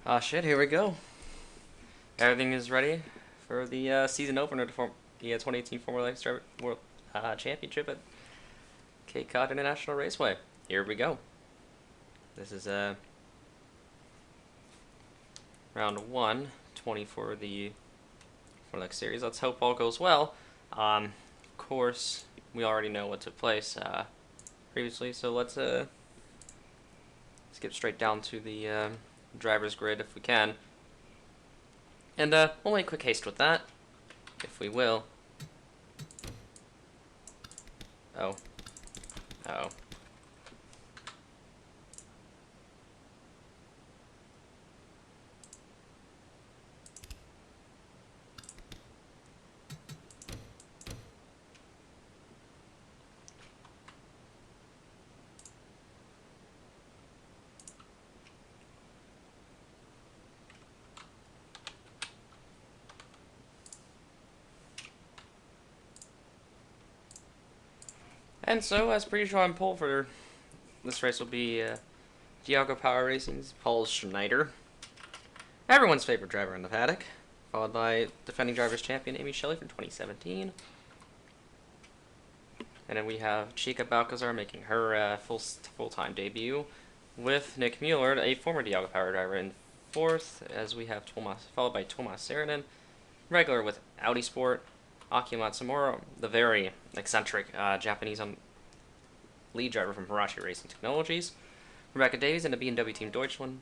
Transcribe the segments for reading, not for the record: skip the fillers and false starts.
Ah, shit, here we go. Everything is ready for the season opener to the 2018 Formula X World Championship at Cape Cod International Raceway. Here we go. This is round 1, 20 for the Formula X Series. Let's hope all goes well. Of course, we already know what took place previously, so let's skip straight down to the driver's grid if we can. And we'll make quick haste with that, if we will. Oh. Uh-oh. And so, as pretty sure on pole for this race will be Diago Power Racing's Paul Schneider, everyone's favorite driver in the paddock, followed by defending drivers champion Amy Shelley from 2017. And then we have Chica Balcazar making her full-time debut, with Nick Mueller, a former Diago Power driver, in fourth, as we have followed by Tomas Saarinen, regular with Audi Sport, Aki Matsumura, the very eccentric Japanese lead driver from Hirachi Racing Technologies, Rebecca Davies in the BMW Team Deutschland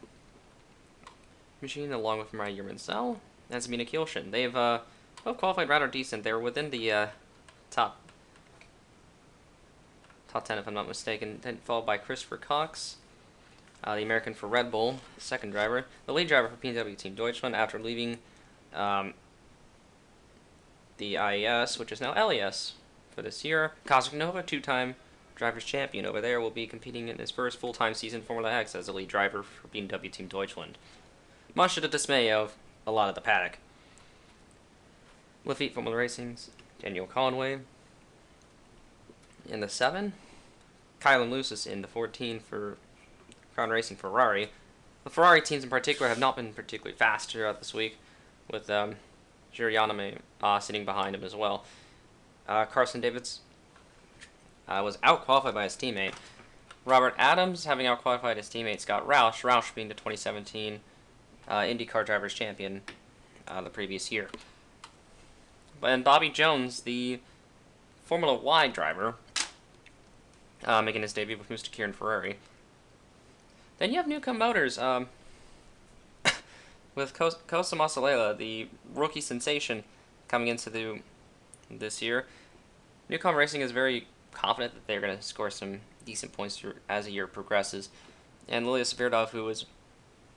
machine, along with Mariah Mansell and Sabina Kielschen. They've both qualified rather decent. They were within the top 10, if I'm not mistaken, then followed by Christopher Cox, the American for Red Bull, second driver, the lead driver for BMW Team Deutschland after leaving the IES, which is now LES for this year. Cosmic Nova, two-time drivers champion over there, will be competing in his first full-time season Formula X as a lead driver for BMW Team Deutschland, much to the dismay of a lot of the paddock. Lafitte Formula Racing's Daniel Conway in the 7, Kylan Lucis in the 14 for Crown Racing Ferrari. The Ferrari teams in particular have not been particularly fast throughout this week, with Jurianame sitting behind him as well. Carson Davids was out-qualified by his teammate. Robert Adams having out-qualified his teammate Scott Roush, Roush being the 2017 IndyCar Drivers' Champion the previous year. And Bobby Jones, the Formula Y driver, making his debut with Mr. Kieran Ferrari. Then you have Newcomb Motors, with Kosta Masalela, the rookie sensation, coming into this year. Newcomb Racing is very confident that they're going to score some decent points as the year progresses. And Lilia Svirdov, who was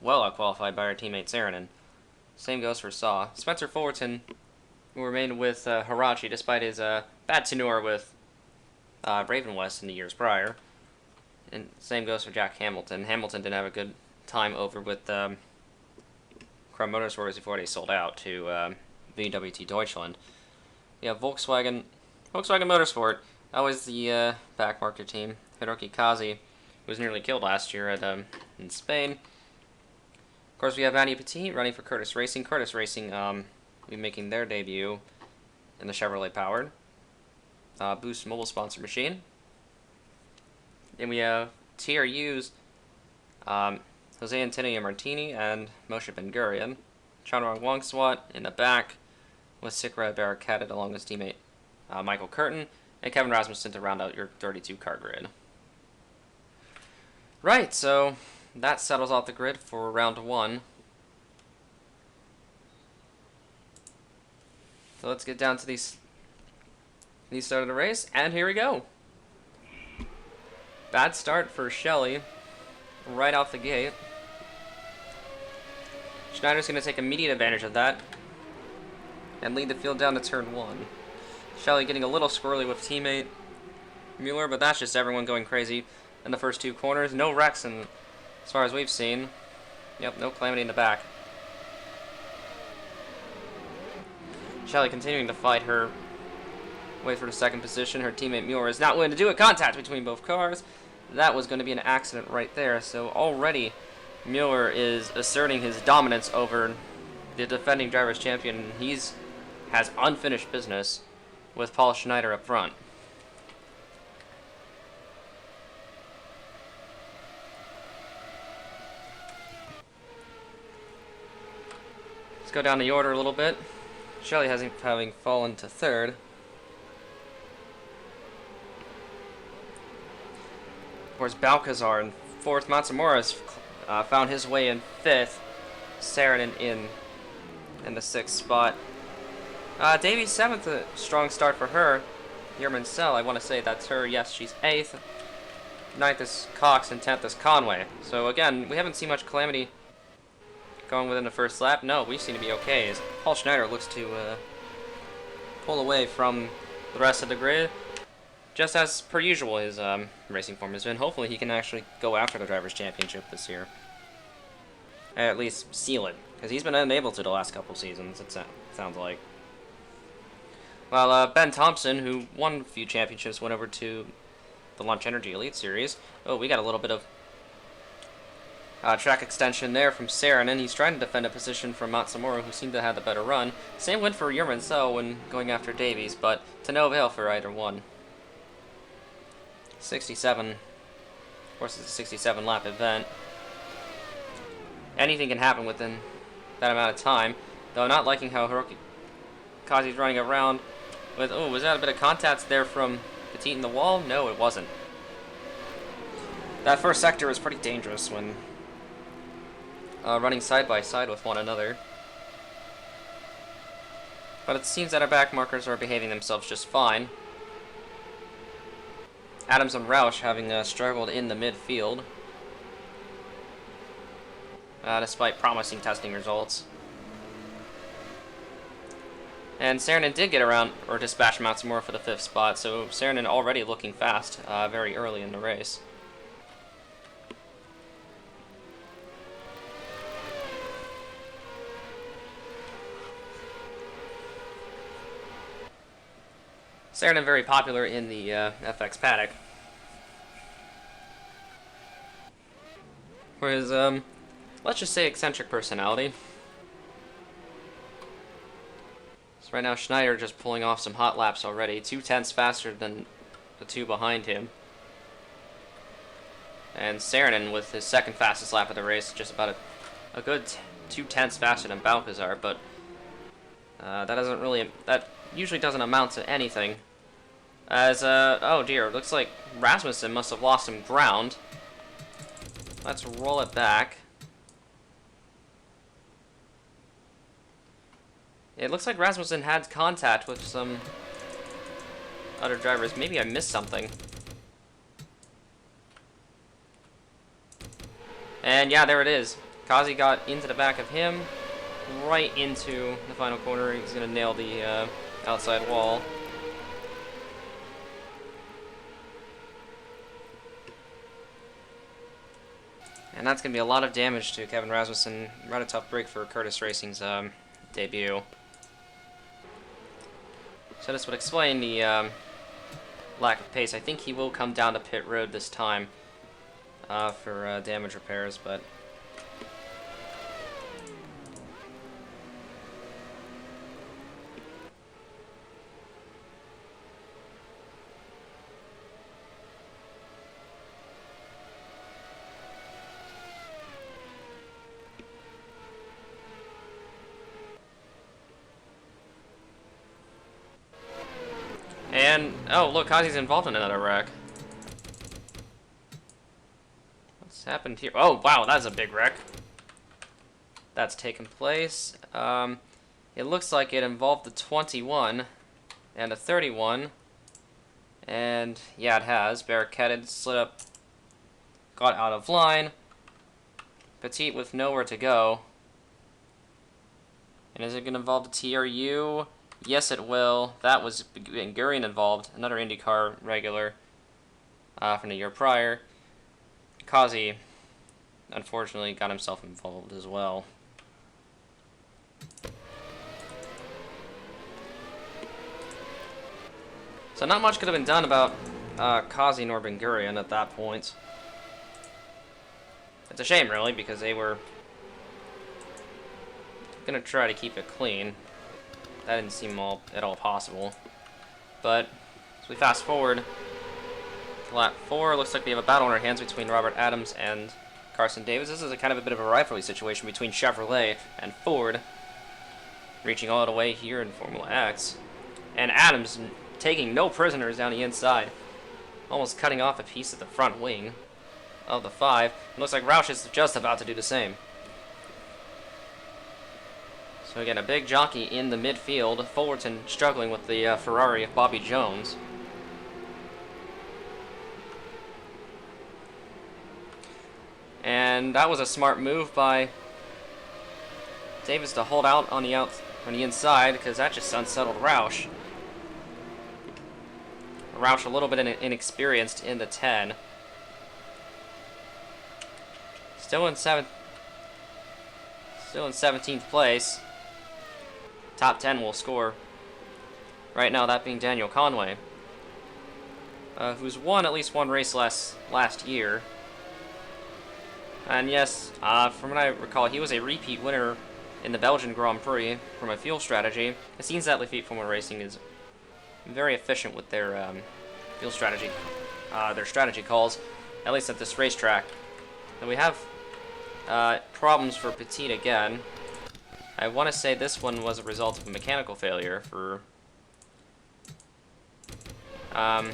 well out-qualified by our teammate Saarinen. Same goes for Saw. Spencer Fullerton, who remained with Hirachi despite his bad tenure with Raven West in the years prior. And same goes for Jack Hamilton. Hamilton didn't have a good time over with Chrome Motorsports before they sold out to VWT Deutschland. Yeah, Volkswagen Motorsport. That was the backmarker team. Hiroki Kazi, who was nearly killed last year at in Spain. Of course, we have Andy Petit running for Curtis Racing. Curtis Racing will be making their debut in the Chevrolet-powered Boost mobile sponsor machine. Then we have TRU's Jose Antonio Martini and Moshe Ben-Gurion. Chanrong Wangswat in the back with Sikra Barricaded along with his teammate Michael Curtin and Kevin Rasmussen to round out your 32-car grid. Right, so that settles out the grid for round 1. So let's get down to these start of the race, and here we go. Bad start for Shelley right off the gate. Schneider's going to take immediate advantage of that and lead the field down to turn 1. Shelley getting a little squirrely with teammate Mueller, but that's just everyone going crazy in the first 2 corners. No wrecks as far as we've seen. Yep, no calamity in the back. Shelley continuing to fight her way for the second position. Her teammate Mueller is not willing to do it. Contact between both cars. That was going to be an accident right there. So already Mueller is asserting his dominance over the defending drivers' champion. Has unfinished business with Paul Schneider up front. Let's go down the order a little bit. Shelley having fallen to third. Of course, Balcazar in fourth. Matsumura's found his way in fifth. Saarinen in the sixth spot. Davies seventh, a strong start for her. Yermansell, I want to say that's her. Yes, she's eighth. Ninth is Cox and 10th is Conway. So again, we haven't seen much calamity going within the first lap. No, we seem to be okay as Paul Schneider looks to pull away from the rest of the grid. Just as per usual, his racing form has been. Hopefully he can actually go after the Drivers' Championship this year. At least seal it, because he's been unable to the last couple seasons, it sounds like. Well, Ben Thompson, who won a few championships, went over to the Launch Energy Elite Series. Oh, we got a little bit of track extension there from Saarinen. He's trying to defend a position from Matsumura, who seemed to have the better run. Same win for Yermansell when going after Davies, but to no avail for either one. 67. Of course, it's a 67-lap event. Anything can happen within that amount of time. Though not liking how Hiroki Kazi's running around with... Oh, was that a bit of contact there from Petit in the wall? No, it wasn't. That first sector was pretty dangerous when running side by side with one another. But it seems that our back markers are behaving themselves just fine. Adams and Roush having struggled in the midfield, despite promising testing results. And Saarinen did get around, or dispatch Matsumura for the 5th spot, so Saarinen already looking fast very early in the race. Saarinen very popular in the FX paddock. For his, let's just say eccentric personality. So right now Schneider just pulling off some hot laps already, 2/10 faster than the two behind him. And Saarinen with his second fastest lap of the race, just about a good 2/10 faster than Balcazar, but that usually doesn't amount to anything. As, oh dear, looks like Rasmussen must have lost some ground. Let's roll it back. It looks like Rasmussen had contact with some other drivers. Maybe I missed something. And yeah, there it is. Kazi got into the back of him, right into the final corner. He's going to nail the outside wall. And that's going to be a lot of damage to Kevin Rasmussen. Rather tough break for Curtis Racing's debut. So this would explain the lack of pace. I think he will come down to pit road this time for damage repairs, but... And, oh, look, Kazi's involved in another wreck. What's happened here? Oh, wow, that's a big wreck. That's taken place. It looks like it involved the 21 and a 31. And, yeah, it has. Barricaded, slid up, got out of line. Petit with nowhere to go. And is it going to involve the TRU? Yes, it will. That was Gurian involved, another IndyCar regular from the year prior. Kazi, unfortunately, got himself involved as well. So not much could have been done about Kazi nor Ben Gurion at that point. It's a shame, really, because they were gonna try to keep it clean. That didn't seem at all possible. But as we fast forward to lap 4, looks like we have a battle on our hands between Robert Adams and Carson Davis. This is a kind of a bit of a rivalry situation between Chevrolet and Ford, reaching all the way here in Formula X. And Adams taking no prisoners down the inside, almost cutting off a piece of the front wing of the 5. It looks like Roush is just about to do the same. So again, a big jockey in the midfield. Fullerton struggling with the Ferrari of Bobby Jones. And that was a smart move by Davis to hold out on the inside, because that just unsettled Roush. Roush a little bit inexperienced in the 10. Still in 17th place. Top 10 will score. Right now, that being Daniel Conway, who's won at least one race last year. And yes, from what I recall, he was a repeat winner in the Belgian Grand Prix from a fuel strategy. It seems that Lafitte Formula Racing is very efficient with their fuel strategy, their strategy calls, at least at this racetrack. And we have problems for Petit again. I want to say this one was a result of a mechanical failure for... either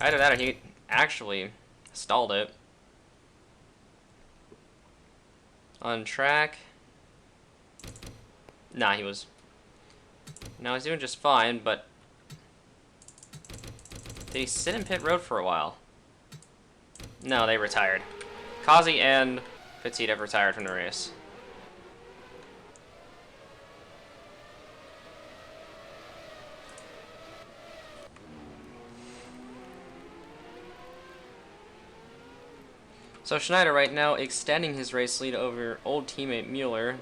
that or he actually stalled it. On track... Nah, he was... No, he's doing just fine, but... Did he sit in pit road for a while? No, they retired. Kazi and Petit have retired from the race. So Schneider right now extending his race lead over old teammate Mueller.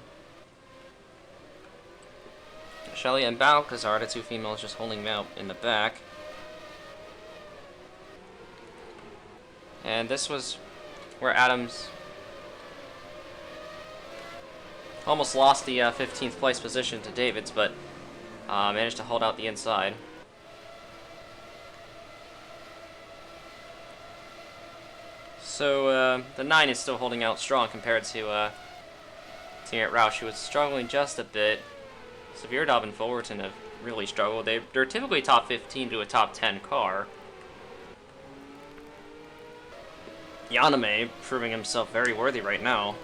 Shelley and Balcazar, the two females, just holding him out in the back. And this was where Adams almost lost the 15th place position to Davids, but managed to hold out the inside. So the 9 is still holding out strong compared to teammate Roush, who was struggling just a bit. Sevierdov and Fullerton have really struggled. They're typically top 15 to a top 10 car. Yaname proving himself very worthy right now.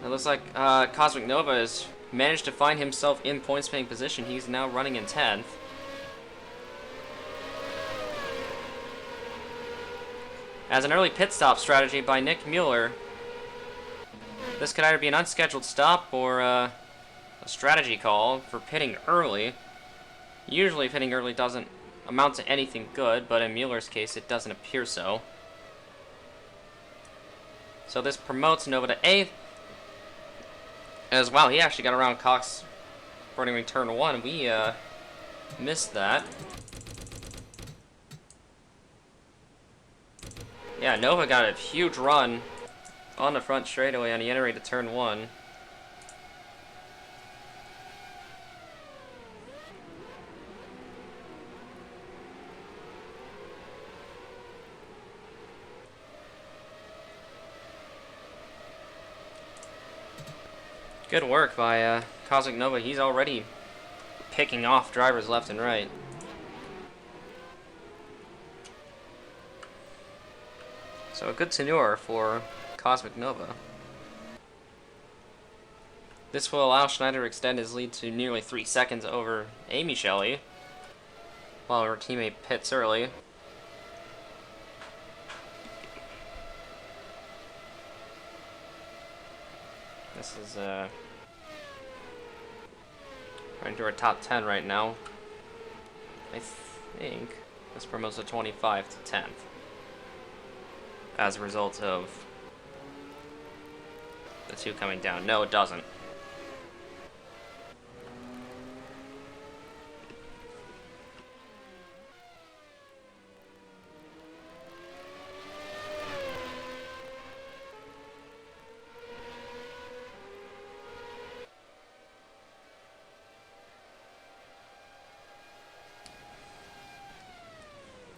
It looks like Cosmic Nova has managed to find himself in points-paying position. He's now running in 10th. As an early pit stop strategy by Nick Mueller, this could either be an unscheduled stop or a strategy call for pitting early. Usually pitting early doesn't amount to anything good, but in Mueller's case it doesn't appear so. So this promotes Nova to 8th. As well, he actually got around Cox running turn 1. We missed that. Yeah, Nova got a huge run on the front straightaway on the entry to turn 1. Good work by Cosmic Nova. He's already picking off drivers left and right. So a good tenure for Cosmic Nova. This will allow Schneider to extend his lead to nearly 3 seconds over Amy Shelley, while her teammate pits early. This is right into our top 10 right now. I think this promotes a 25 to 10th as a result of the 2 coming down. No, it doesn't.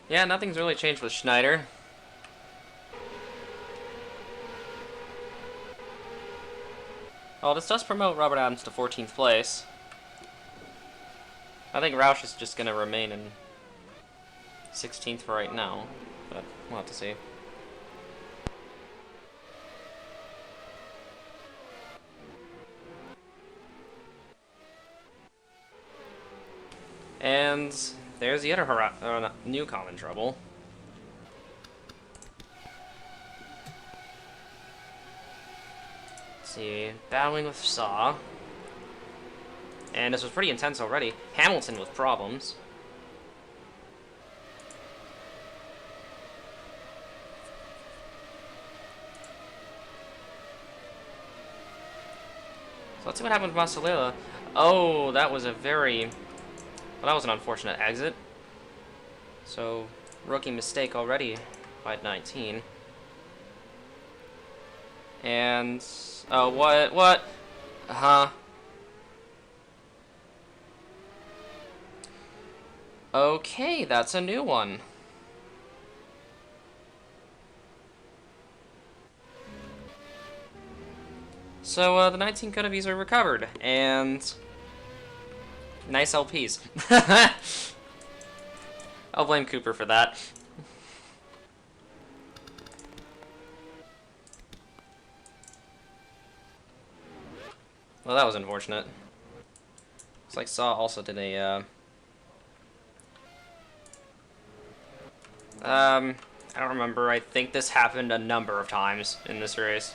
Yeah, nothing's really changed with Schneider. Well, this does promote Robert Adams to 14th place. I think Roush is just going to remain in 16th for right now, but we'll have to see. And there's the other newcomer in trouble. Let's see, battling with Saw. And this was pretty intense already. Hamilton with problems. So let's see what happened with Masalela. Oh, that was a very... Well, that was an unfortunate exit. So, rookie mistake already by 19. And... Oh, what? What? Huh? Okay, that's a new one. So, the 19 could have easily recovered, and... Nice LPs. I'll blame Cooper for that. Well, that was unfortunate. Looks like Saw also did a, I don't remember. I think this happened a number of times in this race.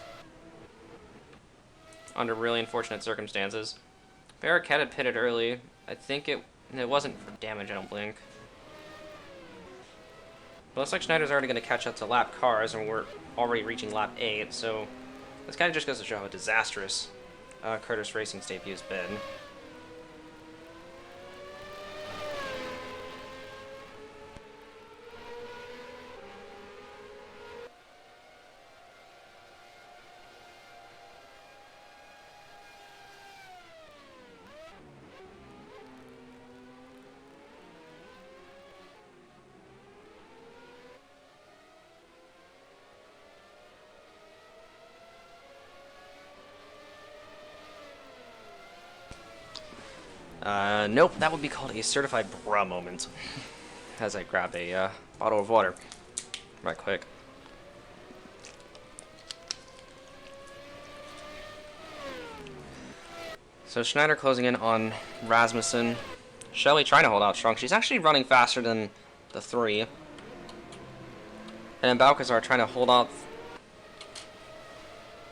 Under really unfortunate circumstances. Barricade had pitted early. I think it wasn't for damage, I don't think. But looks like Schneider's already going to catch up to lap cars, and we're already reaching lap 8, so this kind of just goes to show how disastrous Curtis Racing's debut has been. Nope, that would be called a certified bruh moment. As I grab a bottle of water. Right quick. So Schneider closing in on Rasmussen. Shelley trying to hold out strong. She's actually running faster than the 3. And then Balcazar trying to hold out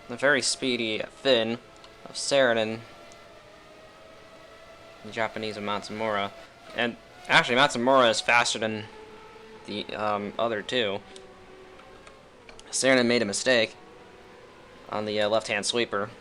the very speedy Finn of Saarinen. The Japanese of Matsumura. And actually, Matsumura is faster than the other 2. Saarinen made a mistake on the left-hand sweeper.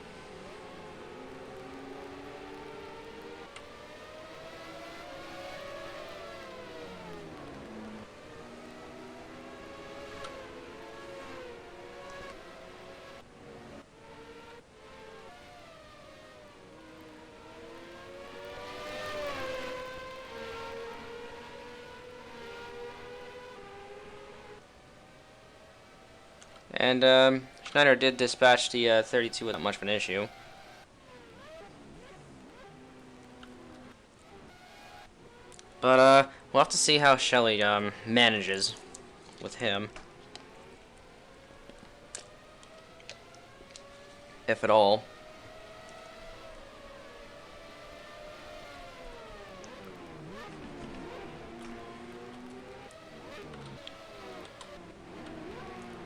And Schneider did dispatch the 32 without much of an issue. But we'll have to see how Shelley manages with him. If at all.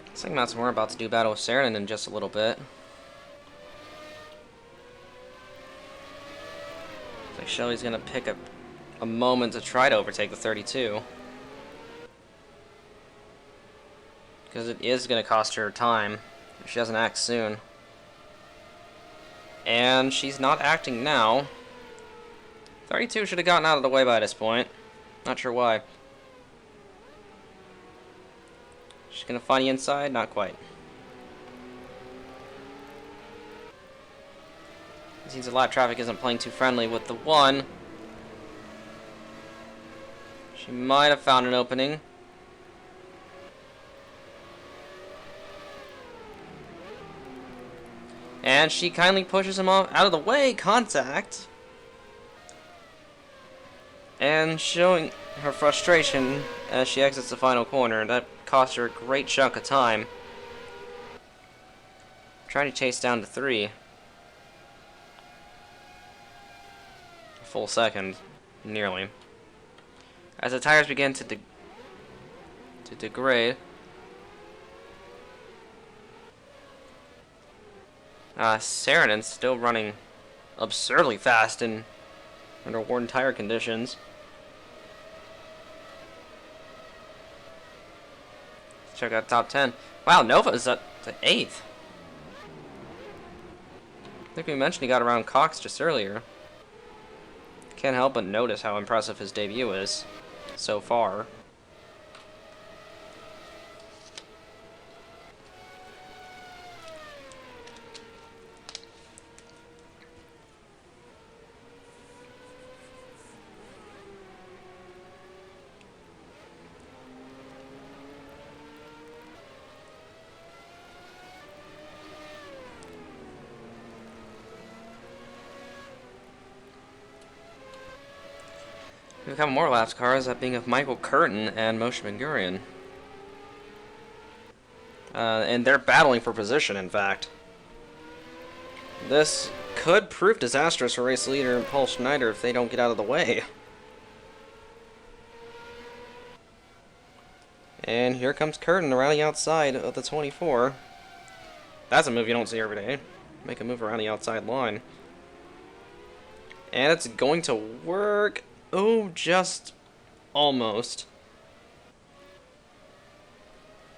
I think Matsumura about to do battle with Saarinen in just a little bit. Looks like Shelley's gonna pick up a moment to try to overtake the 32. Because it is gonna cost her time if she doesn't act soon. And she's not acting now. 32 should have gotten out of the way by this point. Not sure why. She's gonna find the inside? Not quite. It seems the lap traffic isn't playing too friendly with the 1. She might have found an opening. And she kindly pushes him off out of the way. Contact. And showing her frustration as she exits the final corner. That cost her a great chunk of time. Trying to chase down to 3. A full second. Nearly. As the tires begin to degrade. Saarinen still running absurdly fast under worn tire conditions. Check out top 10. Wow, Nova is at the 8th. I think we mentioned he got around Cox just earlier. Can't help but notice how impressive his debut is so far. We've got more laps cars, that being of Michael Curtin and Moshe Ben-Gurion. And they're battling for position, in fact. This could prove disastrous for race leader Paul Schneider if they don't get out of the way. And here comes Curtin around the outside of the 24. That's a move you don't see every day. Make a move around the outside line. And it's going to work. Oh, just almost.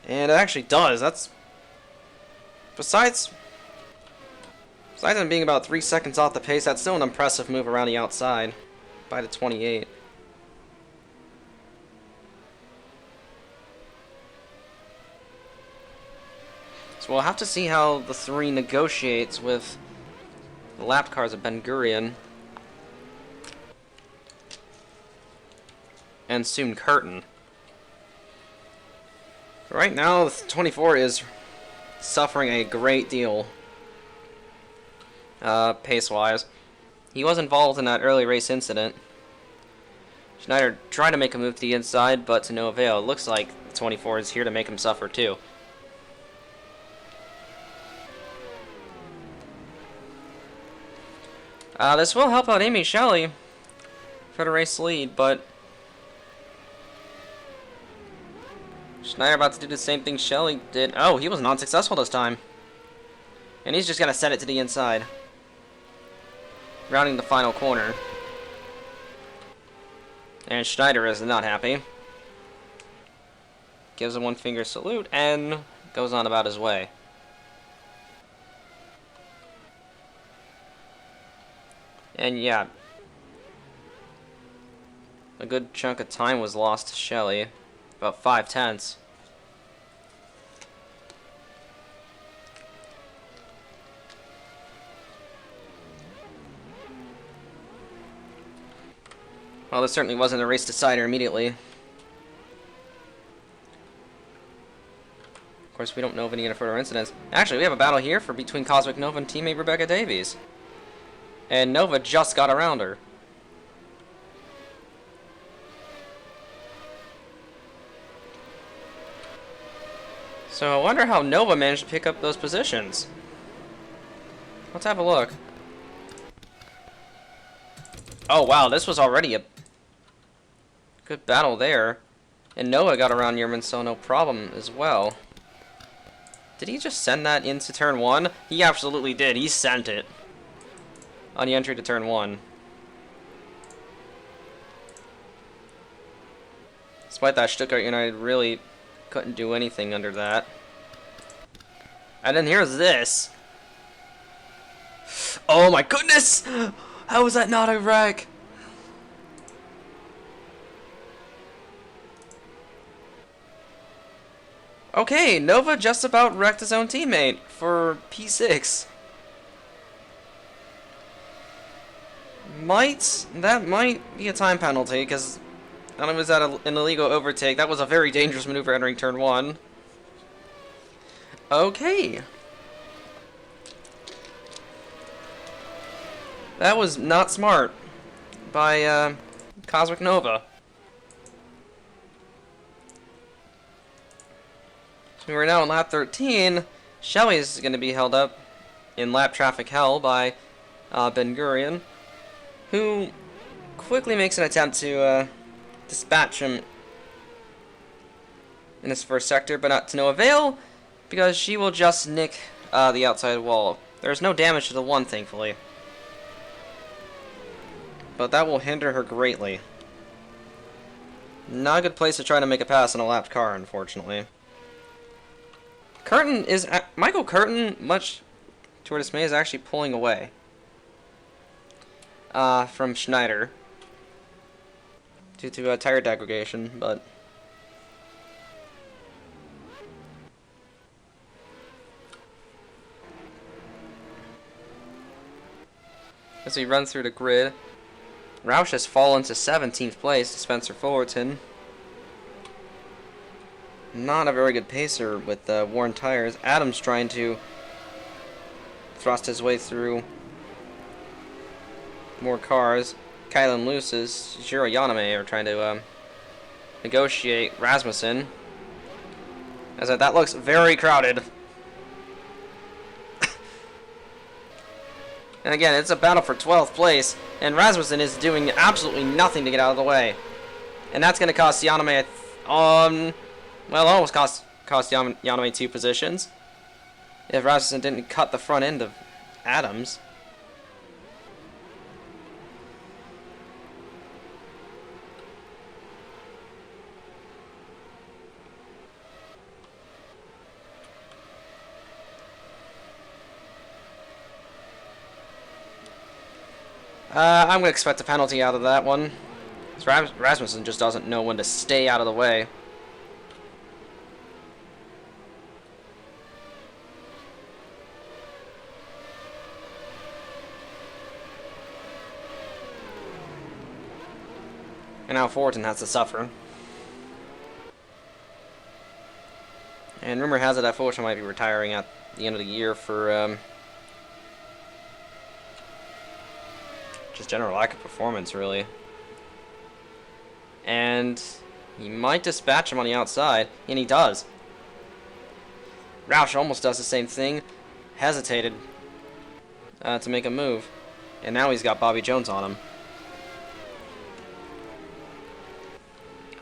And it actually does. That's... Besides them being about 3 seconds off the pace, that's still an impressive move around the outside by the 28. So we'll have to see how the 3 negotiates with the lap cars of Ben-Gurion. And soon Curtin. Right now, the 24 is suffering a great deal, pace-wise. He was involved in that early race incident. Schneider tried to make a move to the inside, but to no avail. It looks like the 24 is here to make him suffer too. This will help out Amy Shelley for the race lead, but Schneider about to do the same thing Shelley did. Oh, he was not successful this time. And he's just going to send it to the inside. Rounding the final corner. And Schneider is not happy. Gives a one-finger salute and goes on about his way. And yeah, a good chunk of time was lost to Shelley. About 5/10. Well, this certainly wasn't a race decider immediately. Of course, we don't know of any further incidents. Actually, we have a battle here between Cosmic Nova and teammate Rebecca Davies. And Nova just got around her. So I wonder how Nova managed to pick up those positions. Let's have a look. Oh wow, this was already a good battle there. And Nova got around Yerman, so no problem as well. Did he just send that into turn 1? He absolutely did. He sent it on the entry to turn 1. Despite that, Stuttgart United really couldn't do anything under that. And then here's this. Oh my goodness! How was that not a wreck? Okay, Nova just about wrecked his own teammate for P6. That might be a time penalty, because not only was that an illegal overtake, that was a very dangerous maneuver entering turn 1. Okay. That was not smart by Cosmic Nova. So we're now in lap 13. Shelly's going to be held up in lap traffic hell by Ben Gurion, who quickly makes an attempt to dispatch him in this first sector, but not to no avail, because she will just nick the outside wall. There's no damage to the one, thankfully, but that will hinder her greatly. Not a good place to try to make a pass on a lapped car, unfortunately. Michael Curtin, much to her dismay, is actually pulling away from Schneider due to tire degradation, but as we run through the grid, Roush has fallen to 17th place to Spencer Fullerton. Not a very good pacer with worn tires. Adams trying to thrust his way through more cars. Kylan Luce's Jiro Yaname are trying to negotiate Rasmussen. As that looks very crowded. And again, it's a battle for 12th place, and Rasmussen is doing absolutely nothing to get out of the way. And that's going to cost Yaname, well, almost cost Yaname 2 positions. If Rasmussen didn't cut the front end of Adams. I'm going to expect a penalty out of that one. Rasmussen just doesn't know when to stay out of the way. And now Fullerton has to suffer. And rumor has it that Fullerton might be retiring at the end of the year for just general lack of performance, really. And he might dispatch him on the outside, and he does. Roush almost does the same thing. Hesitated to make a move. And now he's got Bobby Jones on him.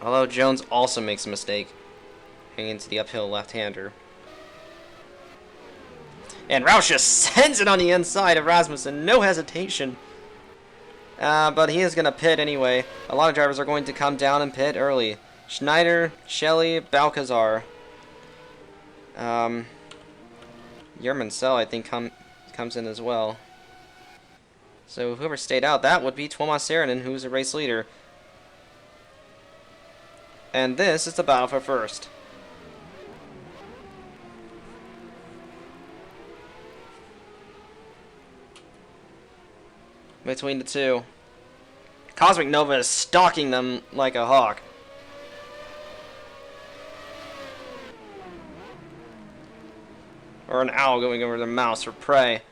Although Jones also makes a mistake, hanging into the uphill left-hander. And Roush just sends it on the inside of Rasmussen, no hesitation. But he is going to pit anyway. A lot of drivers are going to come down and pit early. Schneider, Shelley, Balcazar. Yermansell, I think, comes in as well. So whoever stayed out, that would be Tuomas Saarinen, who's a race leader. And this is the battle for first. Between the two. Cosmic Nova is stalking them like a hawk. Or an owl going over their mouse for prey.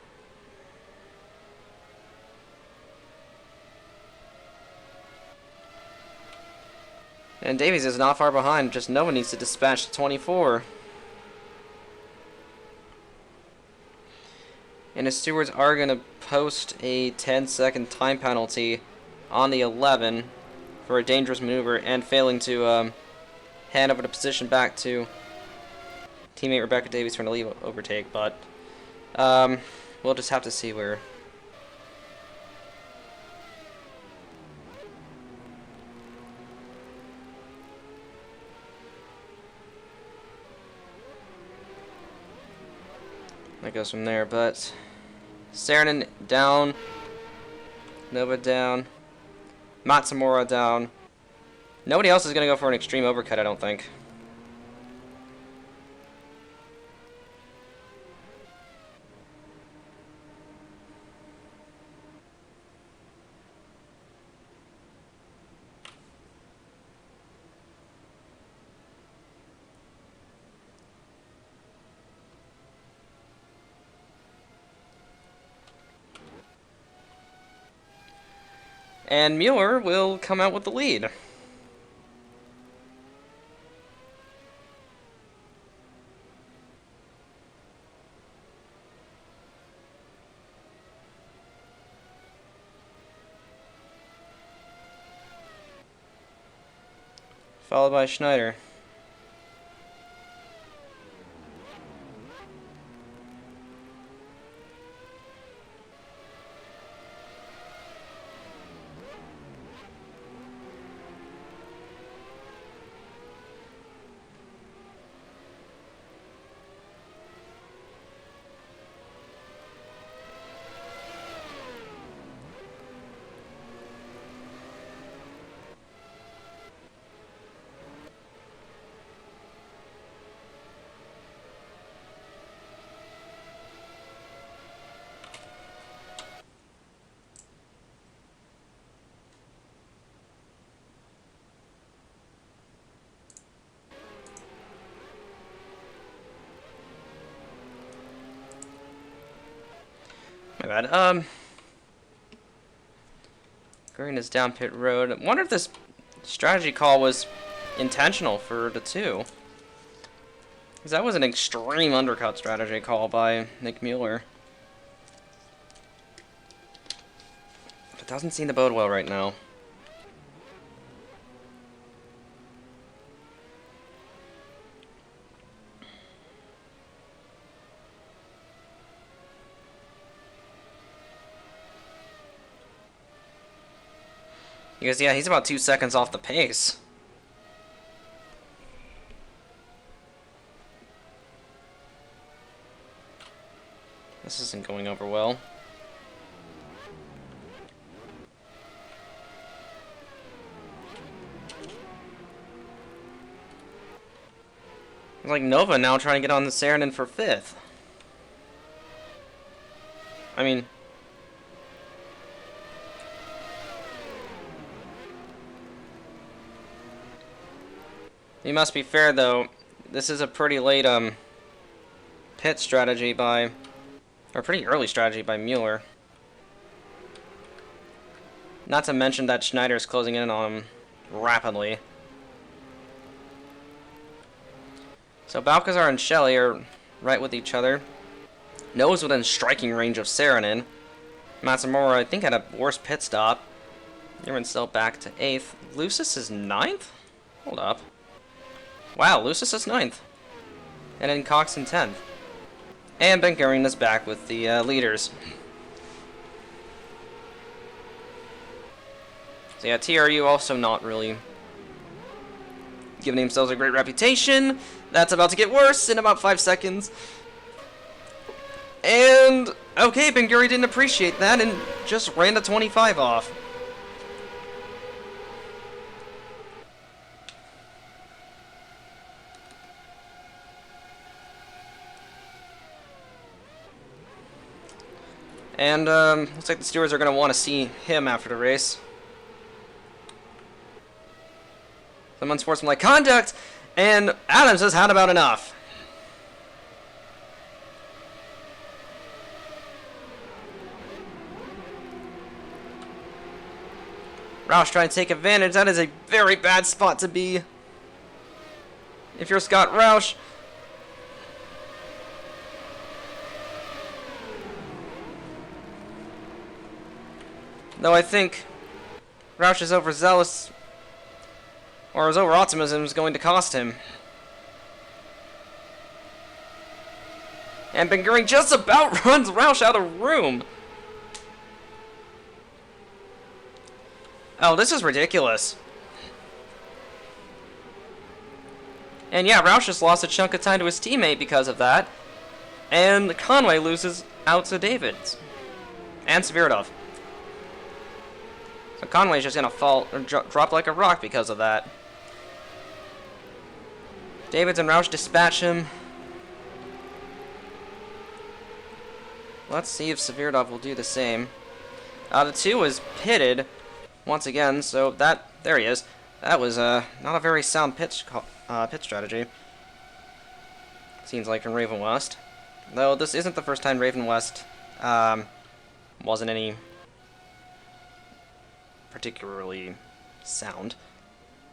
And Davies is not far behind, just Nova needs to dispatch the 24. And the stewards are going to post a 10-second time penalty on the 11 for a dangerous maneuver and failing to hand over the position back to teammate Rebecca Davies for an elite overtake. But we'll just have to see where. That goes from there, but Saarinen down, Nova down, Matsumura down. Nobody else is going to go for an extreme overcut, I don't think. And Mueller will come out with the lead. Followed by Schneider. My bad. Green is down pit road. I wonder if this strategy call was intentional for the two. Because that was an extreme undercut strategy call by Nick Mueller. It doesn't seem to bode well right now. Because, yeah, he's about 2 seconds off the pace. This isn't going over well. It's like Nova now trying to get on the Saranin for 5th. I mean... You must be fair, though. This is a pretty late, pit strategy by... Or pretty early strategy by Mueller. Not to mention that Schneider's closing in on him rapidly. So Balcazar and Shelley are right with each other. Noah's within striking range of Saranin. Matsumura, I think, had a worse pit stop. You're still back to 8th. Lucis is 9th? Hold up. Wow, Lucis is 9th. And then Cox in 10th. And Ben Gurion is back with the leaders. So yeah, TRU also not really giving themselves a great reputation. That's about to get worse in about 5 seconds. And, okay, Ben Gurion didn't appreciate that and just ran the 25 off. And, looks like the stewards are going to want to see him after the race. Some unsportsmanlike conduct, and Adams has had about enough. Roush trying to take advantage. That is a very bad spot to be if you're Scott Roush. Though I think Roush's overzealous, or his over-optimism, is going to cost him. And Ben Gurion just about runs Roush out of room. Oh, this is ridiculous. And yeah, Roush just lost a chunk of time to his teammate because of that. And Conway loses out to Davids. And Sviridov. So Conway's just gonna fall or drop like a rock because of that. Davids and Roush dispatch him. Let's see if Sviridov will do the same. The 2 was pitted once again, so that there he is. That was not a very sound pit strategy. Seems like from Raven West. Though this isn't the first time Raven West wasn't any particularly sound.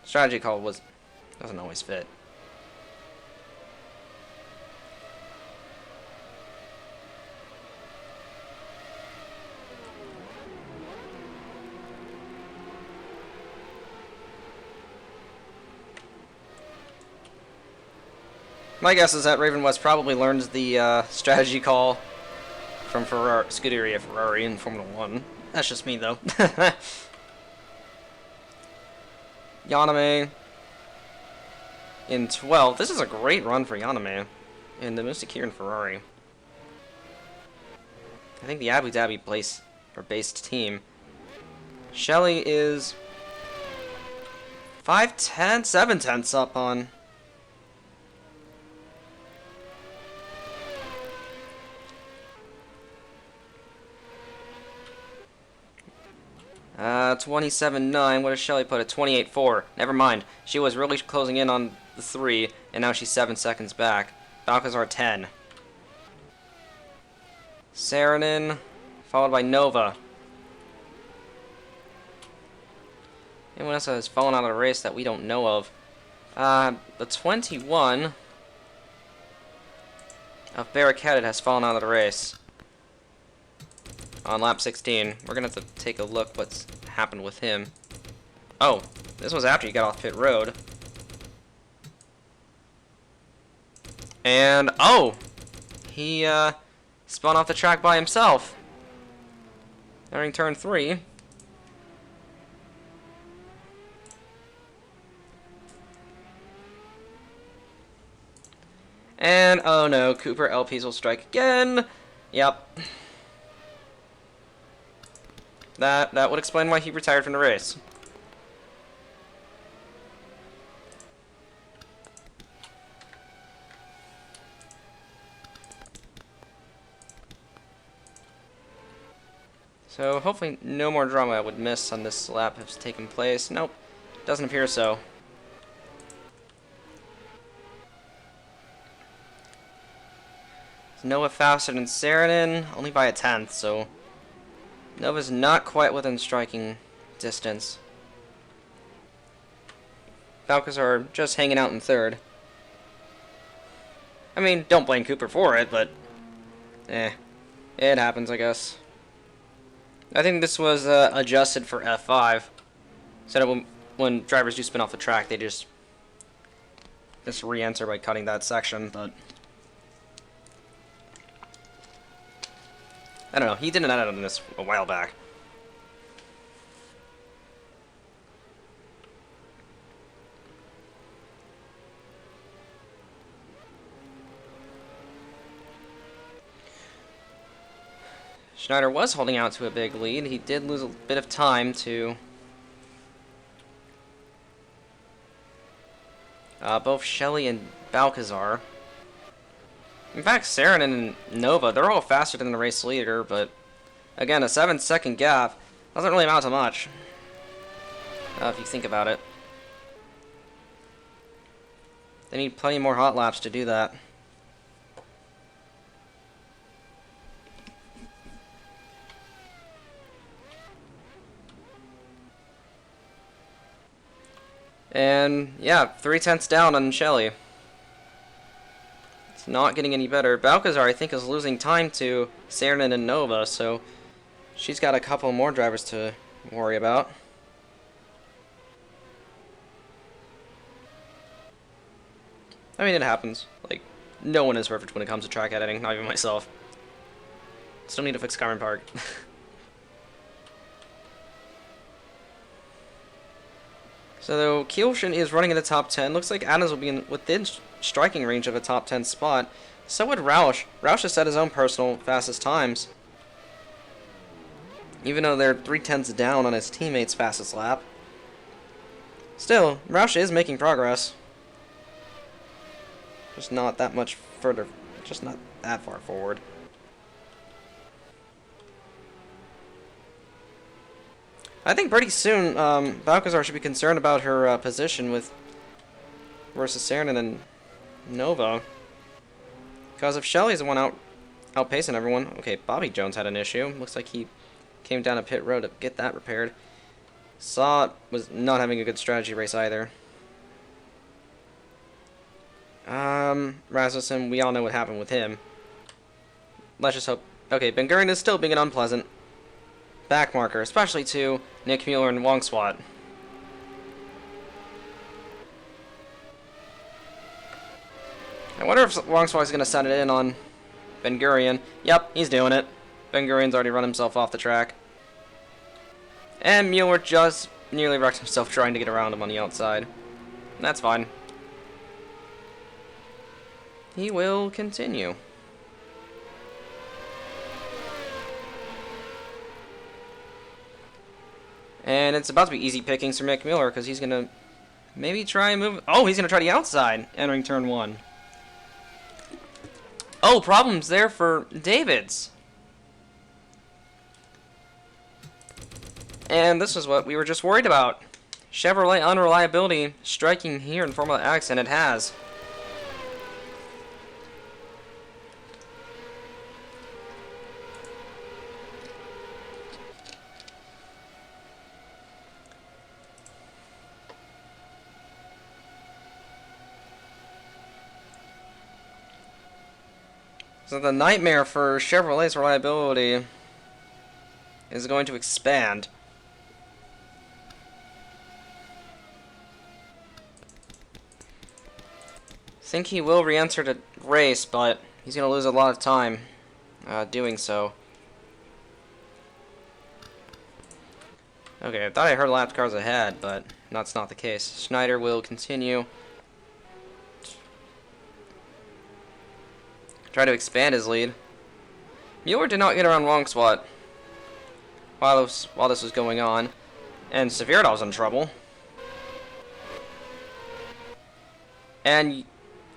Strategy call doesn't always fit. My guess is that Raven West probably learns the strategy call from Scuderia Ferrari in Formula 1. That's just me, though. Yaname in 12th. This is a great run for Yaname in the Musakir and Ferrari. I think the Abu Dhabi based team. Shelly is 5/10, 7/10 up on. 27.9. What does Shelly put at 28.4? Never mind. She was really closing in on the 3, and now she's 7 seconds back. Balcazar 10. Saarinen, followed by Nova. Anyone else has fallen out of the race that we don't know of? The 21 of Barricaded has fallen out of the race. On lap 16. We're going to have to take a look what's happened with him. Oh, this was after he got off pit road. And, oh! He, spun off the track by himself. Entering turn 3. And, oh no, Cooper LPs will strike again. Yep. That would explain why he retired from the race. So hopefully no more drama I would miss on this lap has taken place. Nope, doesn't appear so. Noah faster than Saarinen, only by a 10th, so Nova's not quite within striking distance. Balcazar just hanging out in 3rd. I mean, don't blame Cooper for it, but it happens, I guess. I think this was adjusted for F5. So that when drivers do spin off the track, they just re-enter by cutting that section, but I don't know, he did an edit on this a while back. Schneider was holding out to a big lead. He did lose a bit of time to both Shelly and Balcazar. In fact, Saarinen and Nova, they're all faster than the race leader, but again, a 7-second gap doesn't really amount to much, if you think about it. They need plenty more hot laps to do that. And yeah, 3/10 down on Shelly. It's not getting any better. Balcazar, I think, is losing time to Saarinen and Nova, so she's got a couple more drivers to worry about. I mean, it happens. Like, no one is perfect when it comes to track editing, not even myself. Still need to fix Carmen Park. So Kielshin is running in the top 10. Looks like Adams will be within striking range of a top 10 spot. So would Roush. Roush has set his own personal fastest times, even though they're 3/10 down on his teammate's fastest lap. Still, Roush is making progress. Just not that much further. Just not that far forward. I think pretty soon, Balcazar should be concerned about her position versus Saarinen and Nova. Because if Shelly's the one outpacing everyone, okay, Bobby Jones had an issue. Looks like he came down a pit road to get that repaired. Saw was not having a good strategy race either. Rasmussen, we all know what happened with him. Let's just hope. Okay, Ben Gurion is still being an unpleasant backmarker, especially to Nick Mueller and Wong Swat. I wonder if Wong Swat is going to set it in on Ben Gurion. Yep, he's doing it. Ben Gurion's already run himself off the track. And Mueller just nearly wrecked himself trying to get around him on the outside. That's fine. He will continue. And it's about to be easy pickings for Mick Mueller because he's going to maybe try and move. Oh, he's going to try the outside entering turn 1. Oh, problems there for Davids. And this is what we were just worried about. Chevrolet unreliability striking here in Formula X, and it has. So the nightmare for Chevrolet's reliability is going to expand. I think he will re-enter the race, but he's going to lose a lot of time doing so. Okay, I thought I heard lap cars ahead, but that's not the case. Schneider will continue. Try to expand his lead. Mueller did not get around Wong Swat while this was going on, and Sevierdov's in trouble. And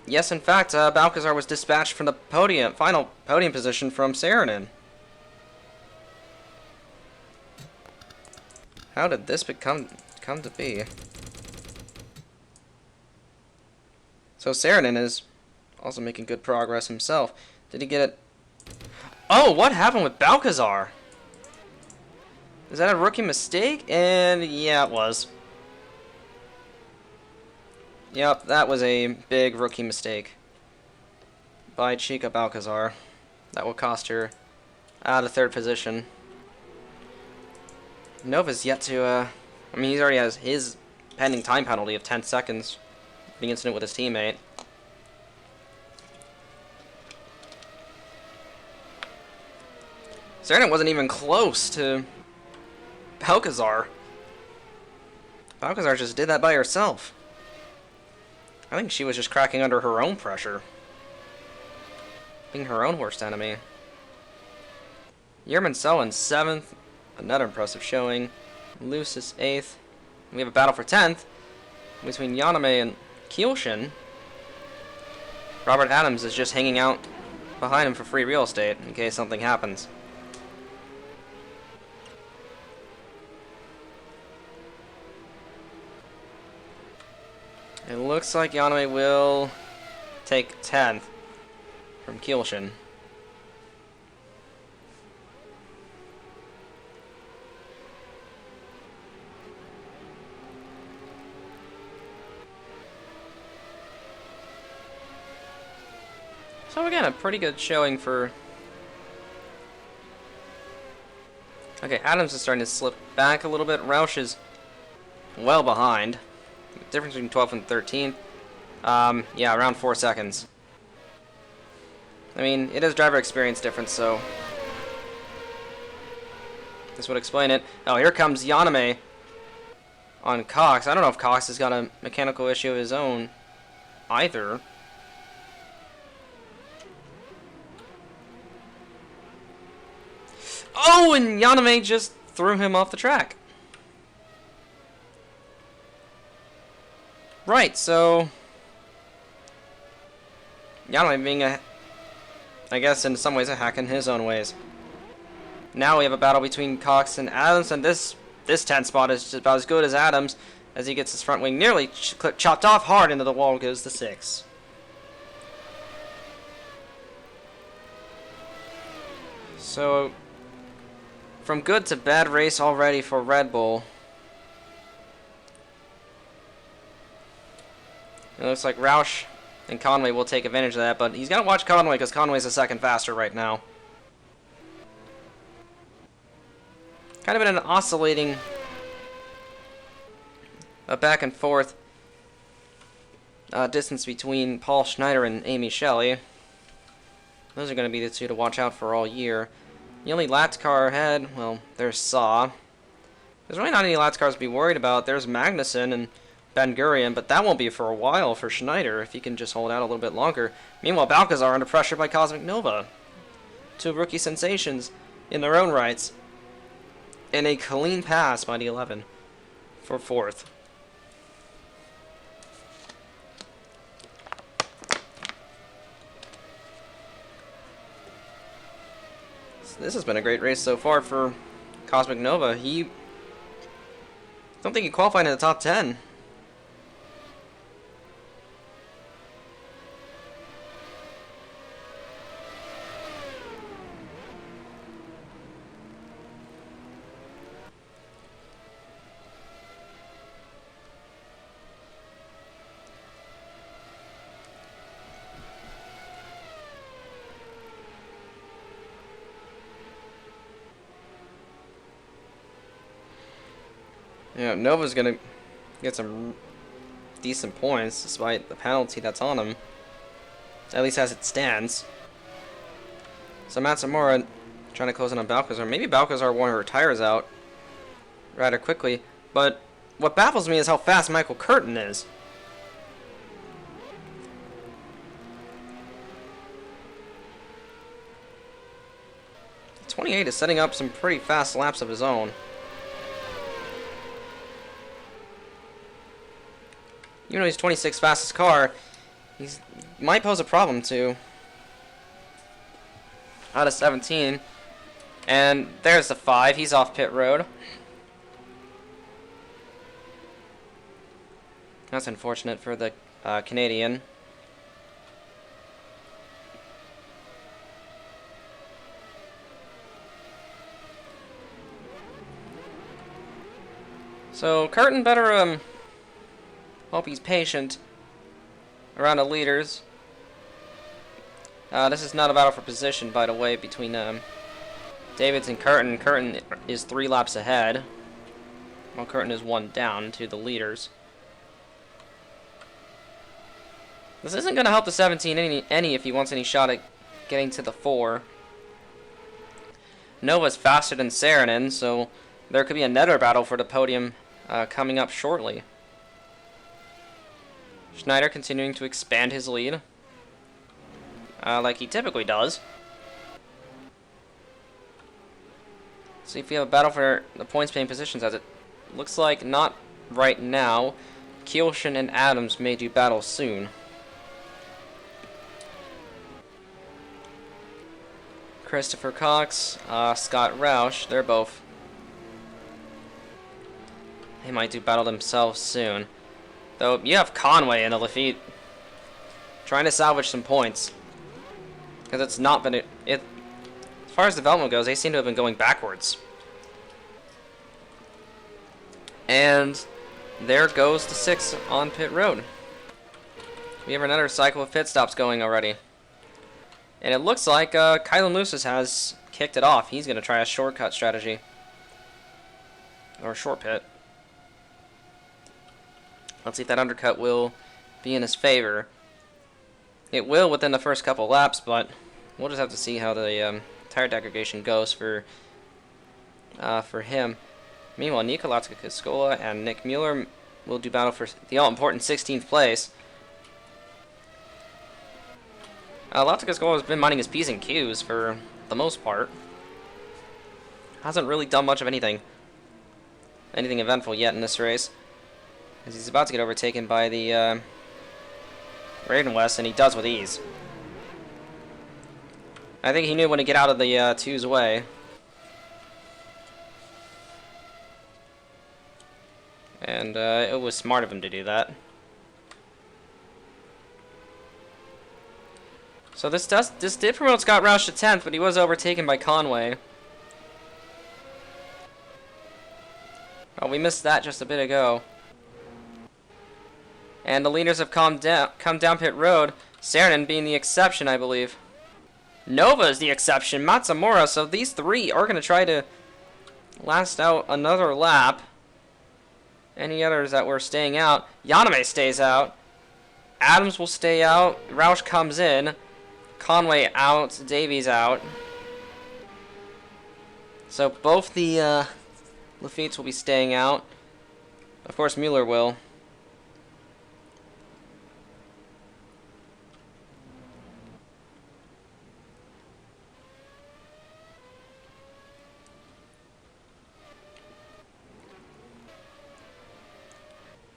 yes, in fact, Balcazar was dispatched from the final podium position from Saarinen. How did this come to be? So Saarinen is also making good progress himself. Did he get it? Oh, what happened with Balcazar? Is that a rookie mistake? And yeah, it was. Yep, that was a big rookie mistake by Chica Balcazar. That will cost her out of 3rd position. Nova's yet to, I mean, he already has his pending time penalty of 10 seconds for the incident with his teammate. Saarinen wasn't even close to Balcazar. Balcazar just did that by herself. I think she was just cracking under her own pressure. Being her own worst enemy. Yerman Sell in 7th. Another impressive showing. Lucis 8th. We have a battle for 10th between Yaname and Kielshin. Robert Adams is just hanging out behind him for free real estate in case something happens. It looks like Yaname will take 10th from Kielshin. So again, a pretty good showing for... Okay, Adams is starting to slip back a little bit. Roush is well behind. Difference between 12th and 13th. Yeah, around 4 seconds. I mean, it is driver experience difference, so this would explain it. Oh, here comes Yaname on Cox. I don't know if Cox has got a mechanical issue of his own either. Oh, and Yaname just threw him off the track. Right, so Yaname being I guess in some ways a hack in his own ways. Now we have a battle between Cox and Adams, and this 10th spot is just about as good as Adams as he gets his front wing nearly chopped off hard into the wall. Goes the 6. So from good to bad race already for Red Bull. It looks like Roush and Conway will take advantage of that, but he's got to watch Conway because Conway's a second faster right now. Kind of in an oscillating back and forth distance between Paul Schneider and Amy Shelley. Those are going to be the two to watch out for all year. The only lapped car ahead, well, there's Saw. There's really not any lapped cars to be worried about. There's Magnussen and Ben Gurion, but that won't be for a while for Schneider if he can just hold out a little bit longer. Meanwhile, Balcazar under pressure by Cosmic Nova. Two rookie sensations in their own rights. And a clean pass by the 11 for fourth. So this has been a great race so far for Cosmic Nova. I don't think he qualified in the top 10. Yeah, Nova's gonna get some decent points despite the penalty that's on him. At least as it stands. So Matsumura trying to close in on Balcazar. Maybe Balcazar wore her tires out rather quickly. But what baffles me is how fast Michael Curtin is. .28 is setting up some pretty fast laps of his own. Even though he's 26th fastest car, he might pose a problem too. Out of 17. And there's the 5. He's off pit road. That's unfortunate for the Canadian. So Curtin better hope he's patient around the leaders. This is not a battle for position, by the way, between Davids and Curtin. Curtin is 3 laps ahead, while Curtin is 1 down to the leaders. This isn't going to help the 17 any if he wants any shot at getting to the 4. Nova's faster than Saarinen, so there could be another battle for the podium coming up shortly. Schneider continuing to expand his lead, like he typically does. See if we have a battle for the points-paying positions, as it looks like not right now. Kielschen and Adams may do battle soon. Christopher Cox, Scott Roush, they're both. They might do battle themselves soon. Though you have Conway in the Lafitte trying to salvage some points, because it's not been as far as development goes, they seem to have been going backwards. And there goes the 6 on pit road. We have another cycle of pit stops going already, and it looks like Kylan Lucis has kicked it off. He's going to try a shortcut strategy or short pit. Let's see if that undercut will be in his favor. It will within the first couple laps, but we'll just have to see how the tire degradation goes for him. Meanwhile, Nico Latskaskola and Nick Mueller will do battle for the all-important 16th place. Latskaskola has been minding his P's and Q's for the most part. Hasn't really done much of anything eventful yet in this race, as he's about to get overtaken by the Raven West, and he does with ease. I think he knew when to get out of the 2's way. And it was smart of him to do that. So this did promote Scott Roush to 10th, but he was overtaken by Conway. Oh, we missed that just a bit ago. And the leaders have come down pit road. Saarinen being the exception, I believe. Nova is the exception. Matsumura. So these three are going to try to last out another lap. Any others that were staying out? Yaname stays out. Adams will stay out. Roush comes in. Conway out. Davies out. So both the Lafitte's will be staying out. Of course, Mueller will.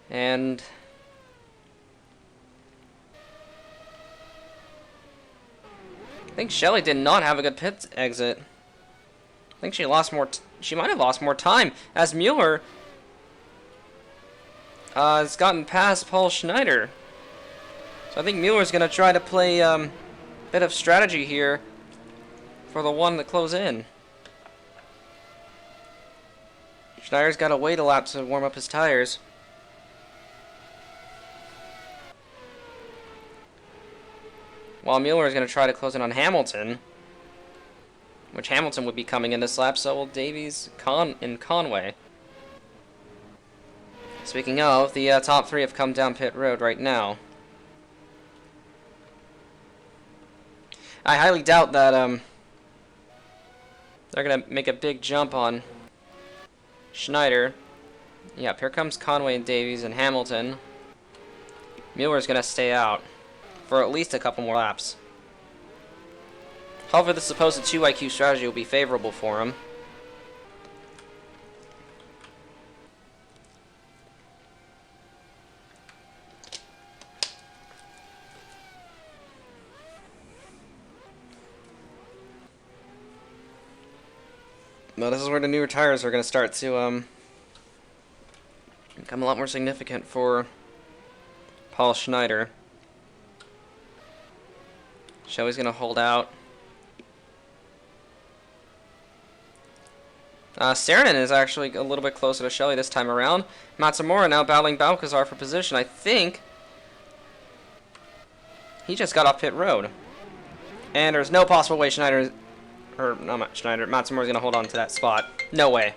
And I think Shelley did not have a good pit exit. I think she lost more. She might have lost more time as Mueller has gotten past Paul Schneider. So I think Mueller's gonna try to play a bit of strategy here for the one to close in. Schneider's got to wait a lap to warm up his tires. While Mueller is going to try to close in on Hamilton, which Hamilton would be coming in this lap, so will Davies and Conway. Speaking of, the top three have come down pit road right now. I highly doubt that they're going to make a big jump on Schneider. Yep, here comes Conway and Davies and Hamilton. Mueller's going to stay out for at least a couple more laps. However, the supposed 2IQ strategy will be favorable for him. Now this is where the newer tires are going to start to become a lot more significant for Paul Schneider. Shelley's going to hold out. Saarinen is actually a little bit closer to Shelley this time around. Matsumura now battling Balcazar for position. I think he just got off pit road. And there's no possible way Matsumura's going to hold on to that spot. No way.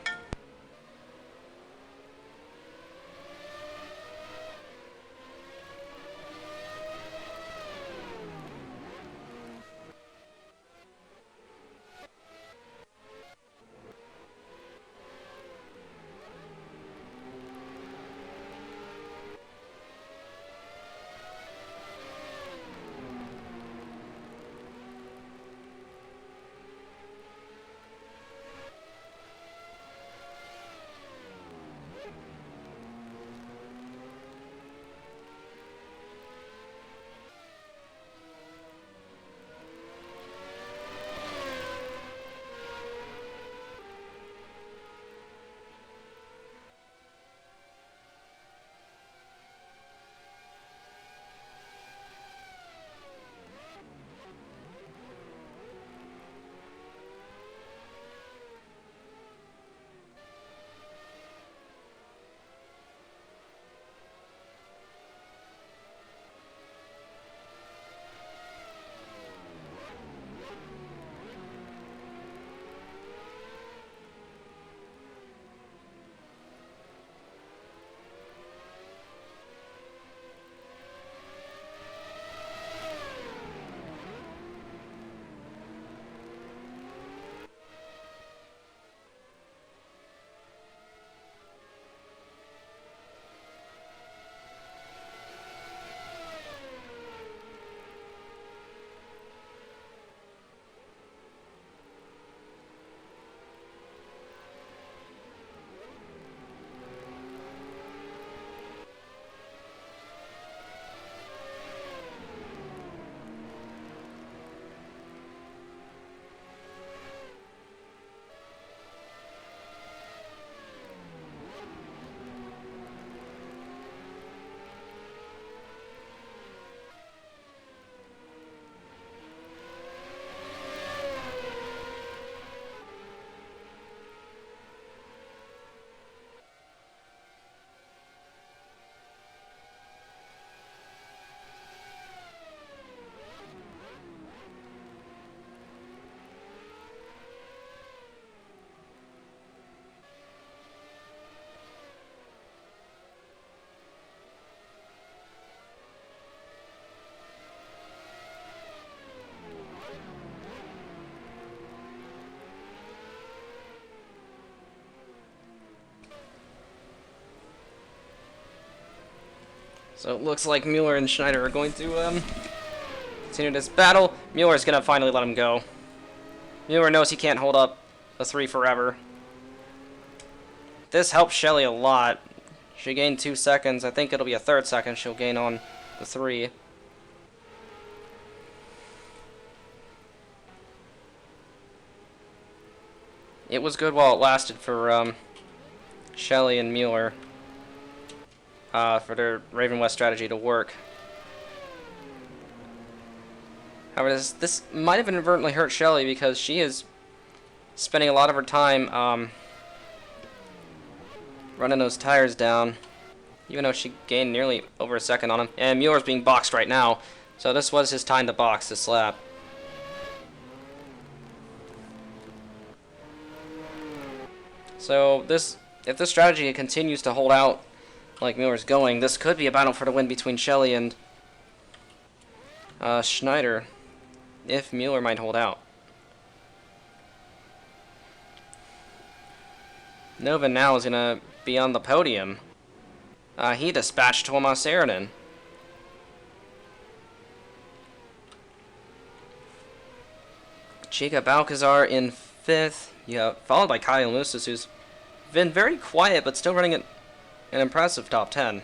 So it looks like Mueller and Schneider are going to continue this battle. Mueller's going to finally let him go. Mueller knows he can't hold up a 3 forever. This helps Shelly a lot. She gained 2 seconds. I think it'll be a 3rd second she'll gain on the 3. It was good while it lasted for Shelly and Mueller. For their Raven West strategy to work. However, this might have inadvertently hurt Shelly because she is spending a lot of her time running those tires down, even though she gained nearly over a second on him. And Mueller's being boxed right now, so this was his time to box this lap. So if this strategy continues to hold out like Mueller's going, this could be a battle for the win between Shelly and Schneider, if Mueller might hold out. Nova now is going to be on the podium. He dispatched Tomas Aronin. Chica Balcazar in 5th, followed by Kyle Lucis, who's been very quiet but still running an impressive top 10.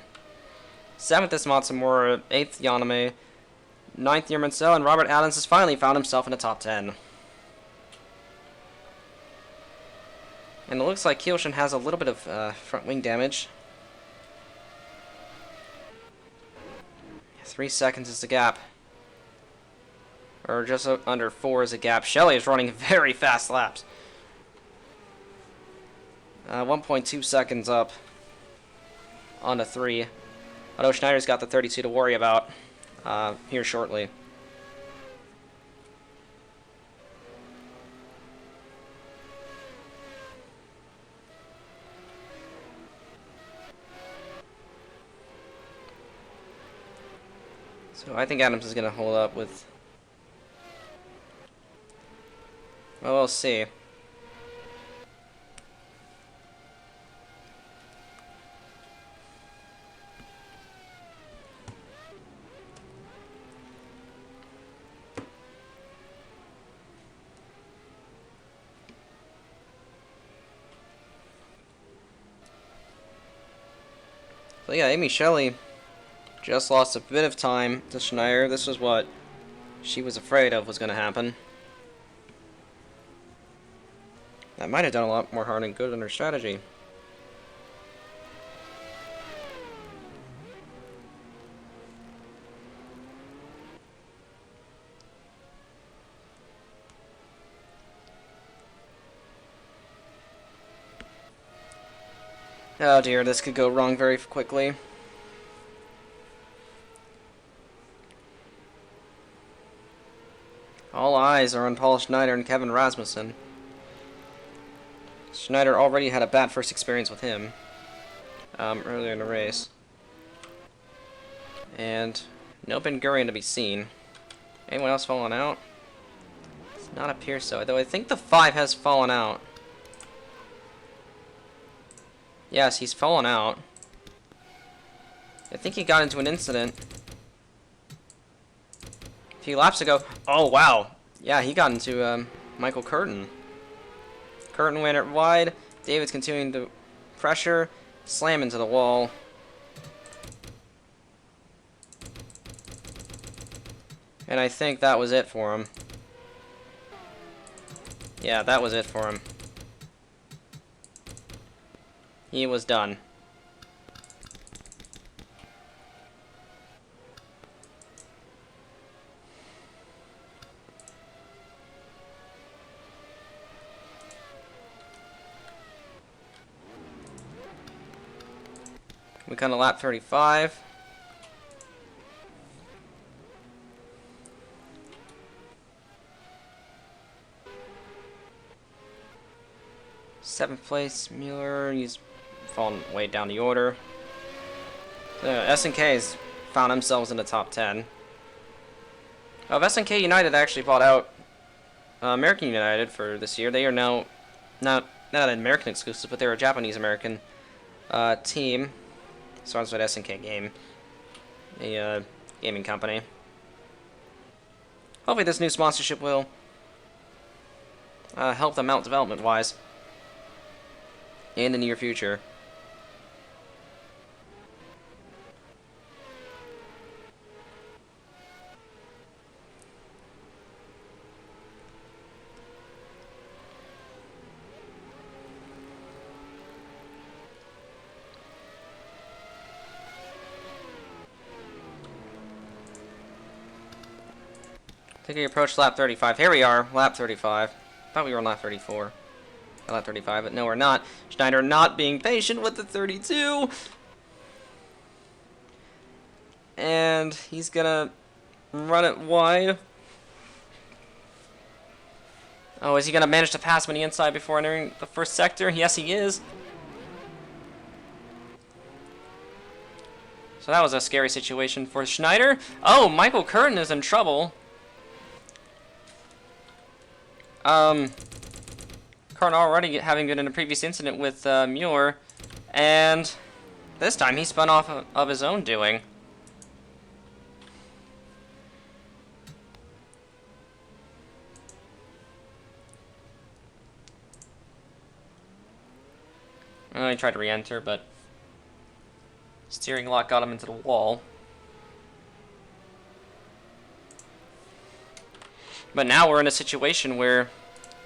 7th is Matsumura, 8th Yaname, 9th Yermansel, and Robert Adams has finally found himself in the top 10. And it looks like Kielshin has a little bit of front wing damage. 3 seconds is the gap. Or just under 4 is the gap. Shelly is running very fast laps. 1.2 seconds up on the 3. Although Schneider's got the 32 to worry about here shortly. So I think Adams is going to hold up with... Well, we'll see. So yeah, Amy Shelley just lost a bit of time to Schneider. This was what she was afraid of was going to happen. That might have done a lot more harm than good in her strategy. Oh dear, this could go wrong very quickly. All eyes are on Paul Schneider and Kevin Rasmussen. Schneider already had a bad first experience with him earlier in the race. And no Ben Gurion to be seen. Anyone else fallen out? Does not appear so, though I think the 5 has fallen out. Yes, he's fallen out. I think he got into an incident a few laps ago. Oh, wow. Yeah, he got into Michael Curtin. Curtin went it wide. David's continuing to pressure. Slam into the wall. And I think that was it for him. Yeah, that was it for him. He was done. We kind of lap 35. Seventh place, Mueller. He's fallen way down the order. S&K's found themselves in the top 10. If S&K United actually bought out American United for this year, they are now not an American exclusive, but they're a Japanese-American team. Starts with S&K game. a gaming company. Hopefully this new sponsorship will help them out development-wise in the near future. I think we approached lap 35. Here we are, lap 35. Thought we were on lap 34. Lap 35, but no, we're not. Schneider not being patient with the 32. And he's gonna run it wide. Oh, is he gonna manage to pass him on the inside before entering the first sector? Yes, he is. So that was a scary situation for Schneider. Oh, Michael Curtin is in trouble. Curtin already having been in a previous incident with Muir, and this time he spun off of his own doing. Well, he tried to re-enter, but steering lock got him into the wall. But now we're in a situation where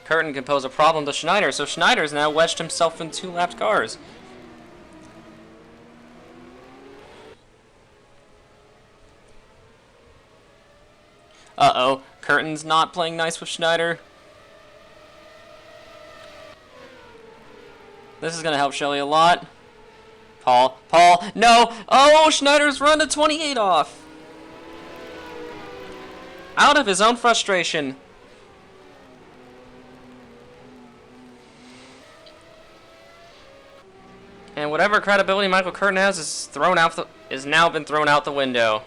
Curtin can pose a problem to Schneider, so Schneider's now wedged himself in two lapped cars. Uh-oh, Curtin's not playing nice with Schneider. This is going to help Shelley a lot. Paul, no! Oh, Schneider's run to 28 off. Out of his own frustration. And whatever credibility Michael Curtin has is now been thrown out the window.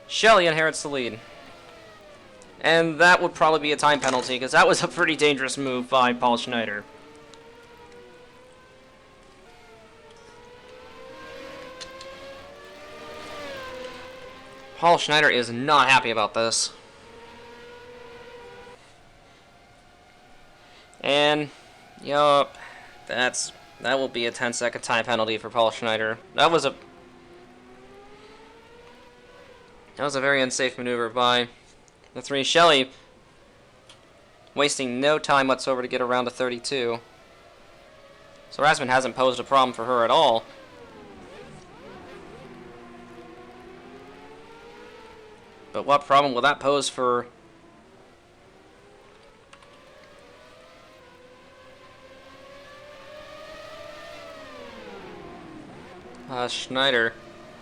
Shelley inherits the lead. And that would probably be a time penalty, because that was a pretty dangerous move by Paul Schneider. Paul Schneider is not happy about this. And, yup, that will be a 10-second time penalty for Paul Schneider. That was a very unsafe maneuver by the three. Shelley wasting no time whatsoever to get around to 32. So Rasmussen hasn't posed a problem for her at all. But what problem will that pose for Schneider?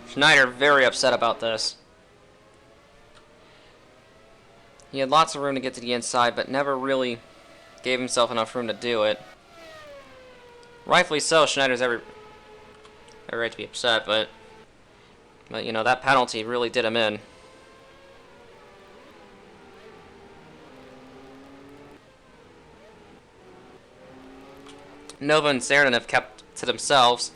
Schneider very upset about this. He had lots of room to get to the inside, but never really gave himself enough room to do it. Rightfully so, Schneider's every right to be upset, but you know, that penalty really did him in. Nova and Saranen have kept to themselves.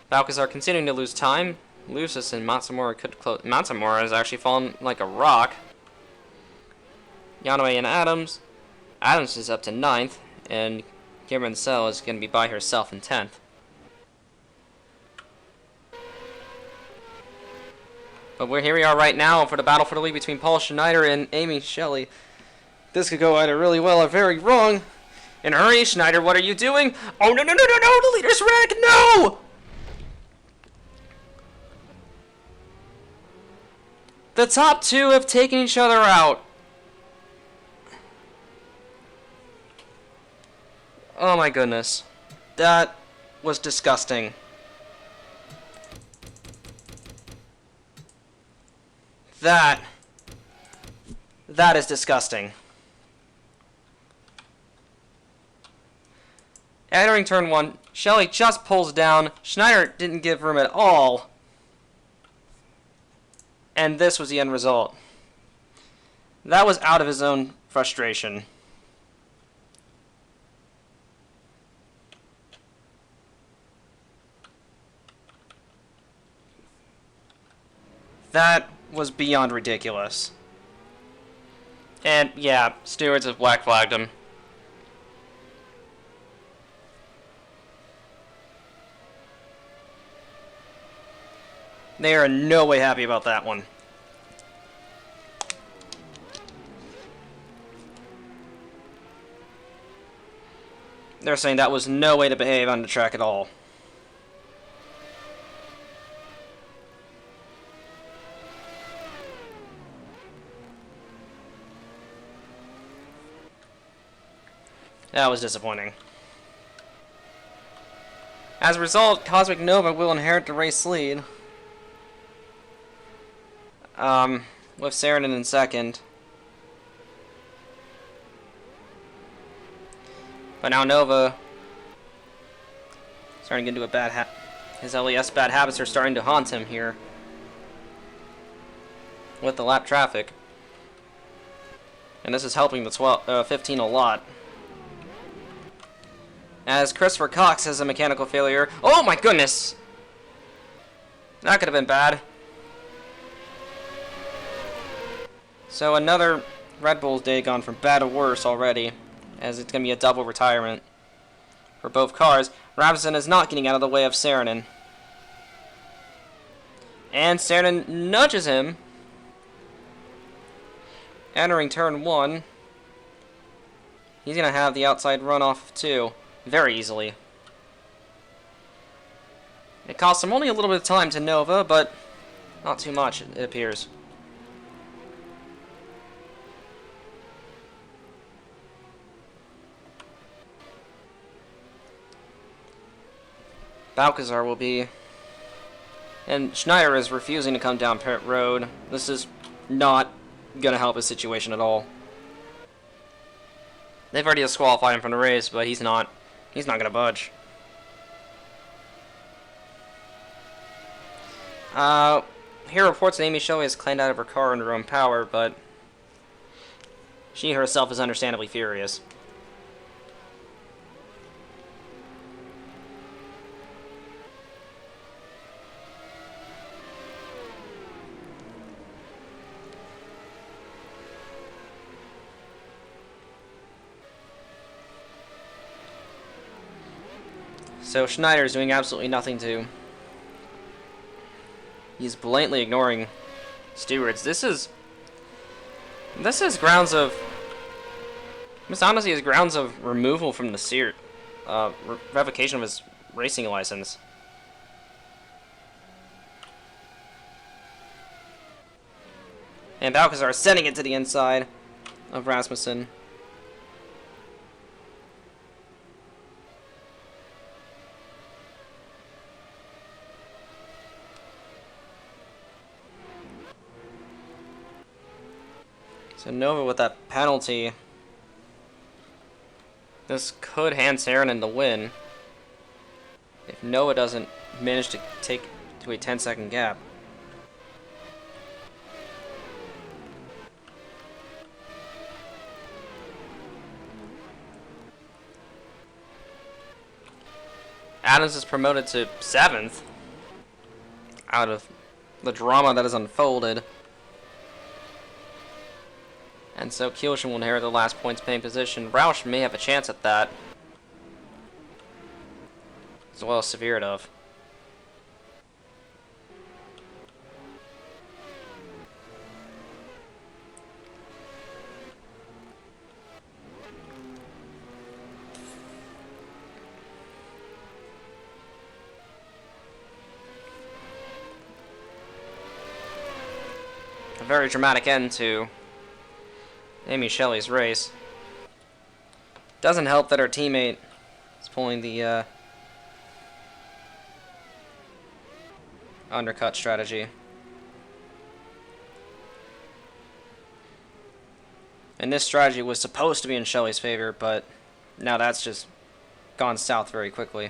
Valkas are continuing to lose time. Lucis and Matsumura could close. Matsumura has actually fallen like a rock. Yanue and Adams. Adams is up to 9th, and Cameron Sell is going to be by herself in 10th. But here we are right now for the battle for the lead between Paul Schneider and Amy Shelley. This could go either really well or very wrong. And hurry, Schneider, what are you doing? Oh, no, the leader's wreck, no! The top two have taken each other out. Oh my goodness. That was disgusting. That is disgusting. Entering turn 1, Shelley just pulls down. Schneider didn't give room at all. And this was the end result. That was out of his own frustration. That was beyond ridiculous. And yeah, stewards have black flagged him. They are in no way happy about that one. They're saying that was no way to behave on the track at all. That was disappointing. As a result, Cosmic Nova will inherit the race lead. With Saarinen in second. But now Nova starting to get into a bad his LES bad habits are starting to haunt him here with the lap traffic. And this is helping the 15 a lot. As Christopher Cox has a mechanical failure. Oh my goodness! That could have been bad. So another Red Bull's day gone from bad to worse already, as it's going to be a double retirement for both cars. Rasmussen is not getting out of the way of Saarinen. And Saarinen nudges him, entering turn 1. He's going to have the outside runoff of 2 very easily. It costs him only a little bit of time to Nova, but not too much, it appears. Balcazar will be... And Schneider is refusing to come down pit road. This is not going to help his situation at all. They've already disqualified him from the race, but he's not going to budge. Here reports that Amy Shelley has claimed out of her car under her own power, but she herself is understandably furious. So Schneider's doing absolutely nothing to... He's blatantly ignoring stewards. This is grounds of... This honestly is grounds of removal from the revocation of his racing license. And Balcazar is sending it to the inside of Rasmussen. So Nova with that penalty. This could hand Saarinen the win if Nova doesn't manage to take to a 10-second gap. Adams is promoted to 7th out of the drama that has unfolded. And so Kielschen will inherit the last points paying position. Roush may have a chance at that, as well as Severodov. A very dramatic end to Amy Shelley's race. Doesn't help that her teammate is pulling the undercut strategy. And this strategy was supposed to be in Shelley's favor, but now that's just gone south very quickly.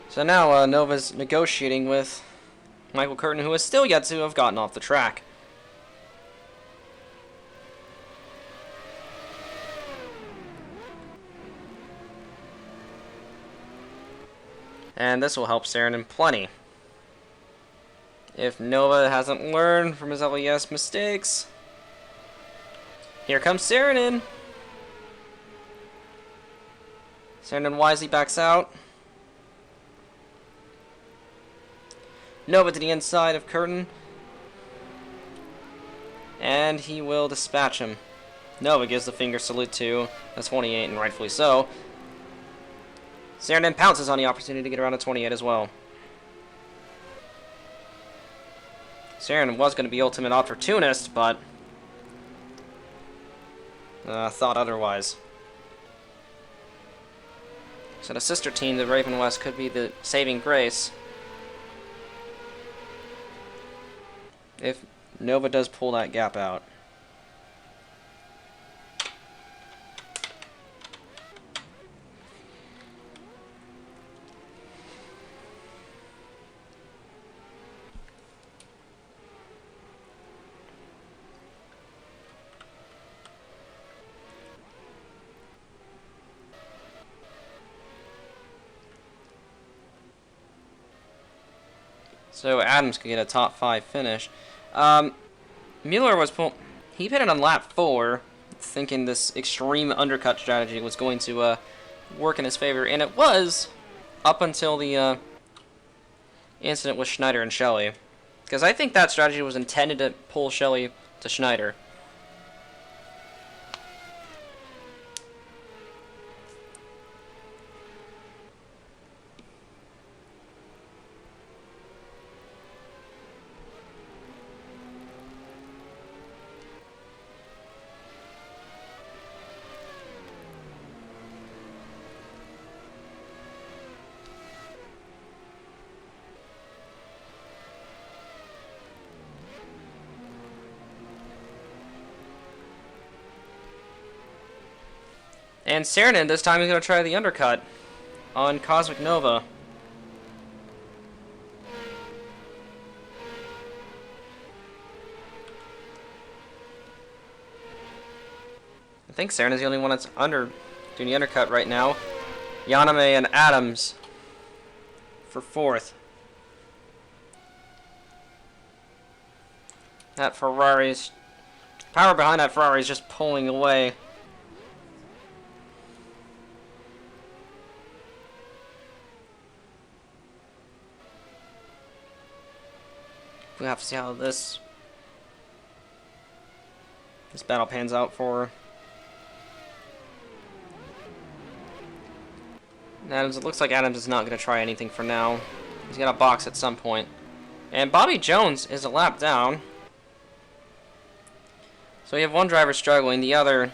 So now Nova's negotiating with Michael Curtin, who has still yet to have gotten off the track. And this will help Saarinen plenty. If Nova hasn't learned from his LES mistakes. Here comes Saarinen. Saarinen wisely backs out. Nova to the inside of Curtin. And he will dispatch him. Nova gives the finger salute to the 28, and rightfully so. Saarinen pounces on the opportunity to get around a 28 as well. Saarinen was going to be ultimate opportunist, but thought otherwise. So the sister team, the Raven West, could be the saving grace if Nova does pull that gap out. So Adams could get a top 5 finish. Mueller was he pit it on lap 4, thinking this extreme undercut strategy was going to work in his favor, and it was up until the incident with Schneider and Shelley. Because I think that strategy was intended to pull Shelley to Schneider. And Saarinen, this time, is going to try the undercut on Cosmic Nova. I think Saarinen's the only one that's doing the undercut right now. Yaname and Adams for 4th. That Ferrari's power behind that Ferrari is just pulling away. We have to see how this battle pans out for Adams. It looks like Adams is not going to try anything for now. He's got a box at some point. And Bobby Jones is a lap down. So you have one driver struggling, the other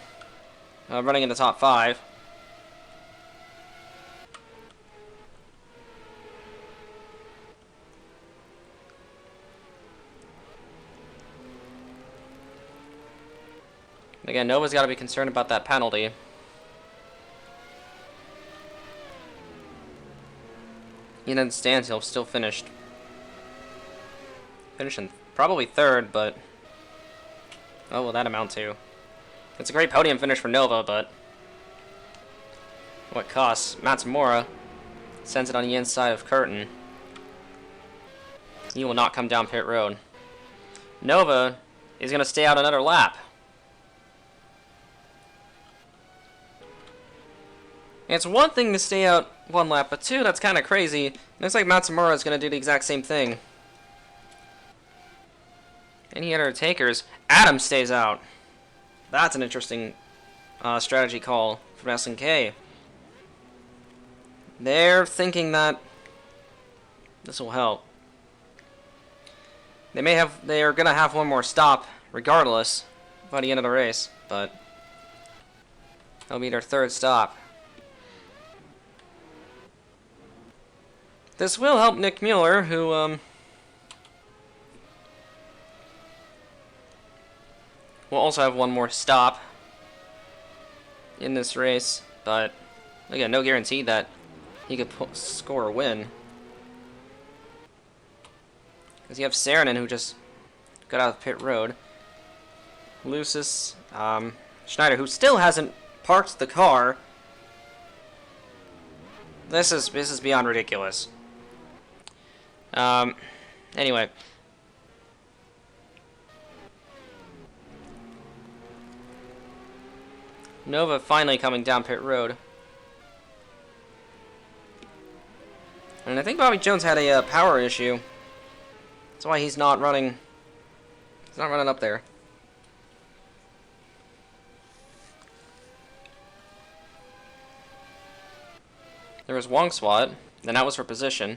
running in the top 5. Again, Nova's got to be concerned about that penalty. He then stands, he'll still finish. Finishing probably 3rd, but what will that amount to? It's a great podium finish for Nova, but what costs? Matsumura sends it on the inside of Curtin. He will not come down pit road. Nova is going to stay out another lap. It's one thing to stay out 1 lap, but 2, that's kind of crazy. Looks like Matsumura is going to do the exact same thing. Any other takers? Adam stays out. That's an interesting strategy call from SNK. They're thinking that this will help. They are going to have one more stop regardless by the end of the race, but that'll be their 3rd stop. This will help Nick Mueller, who will also have one more stop in this race, but again, no guarantee that he could score a win. Because you have Saarinen, who just got out of pit road. Lucis, Schneider, who still hasn't parked the car. This is beyond ridiculous. Anyway. Nova finally coming down pit road. And I think Bobby Jones had a power issue. That's why he's not running. He's not running up there. There was Wong Swat, then that was for position.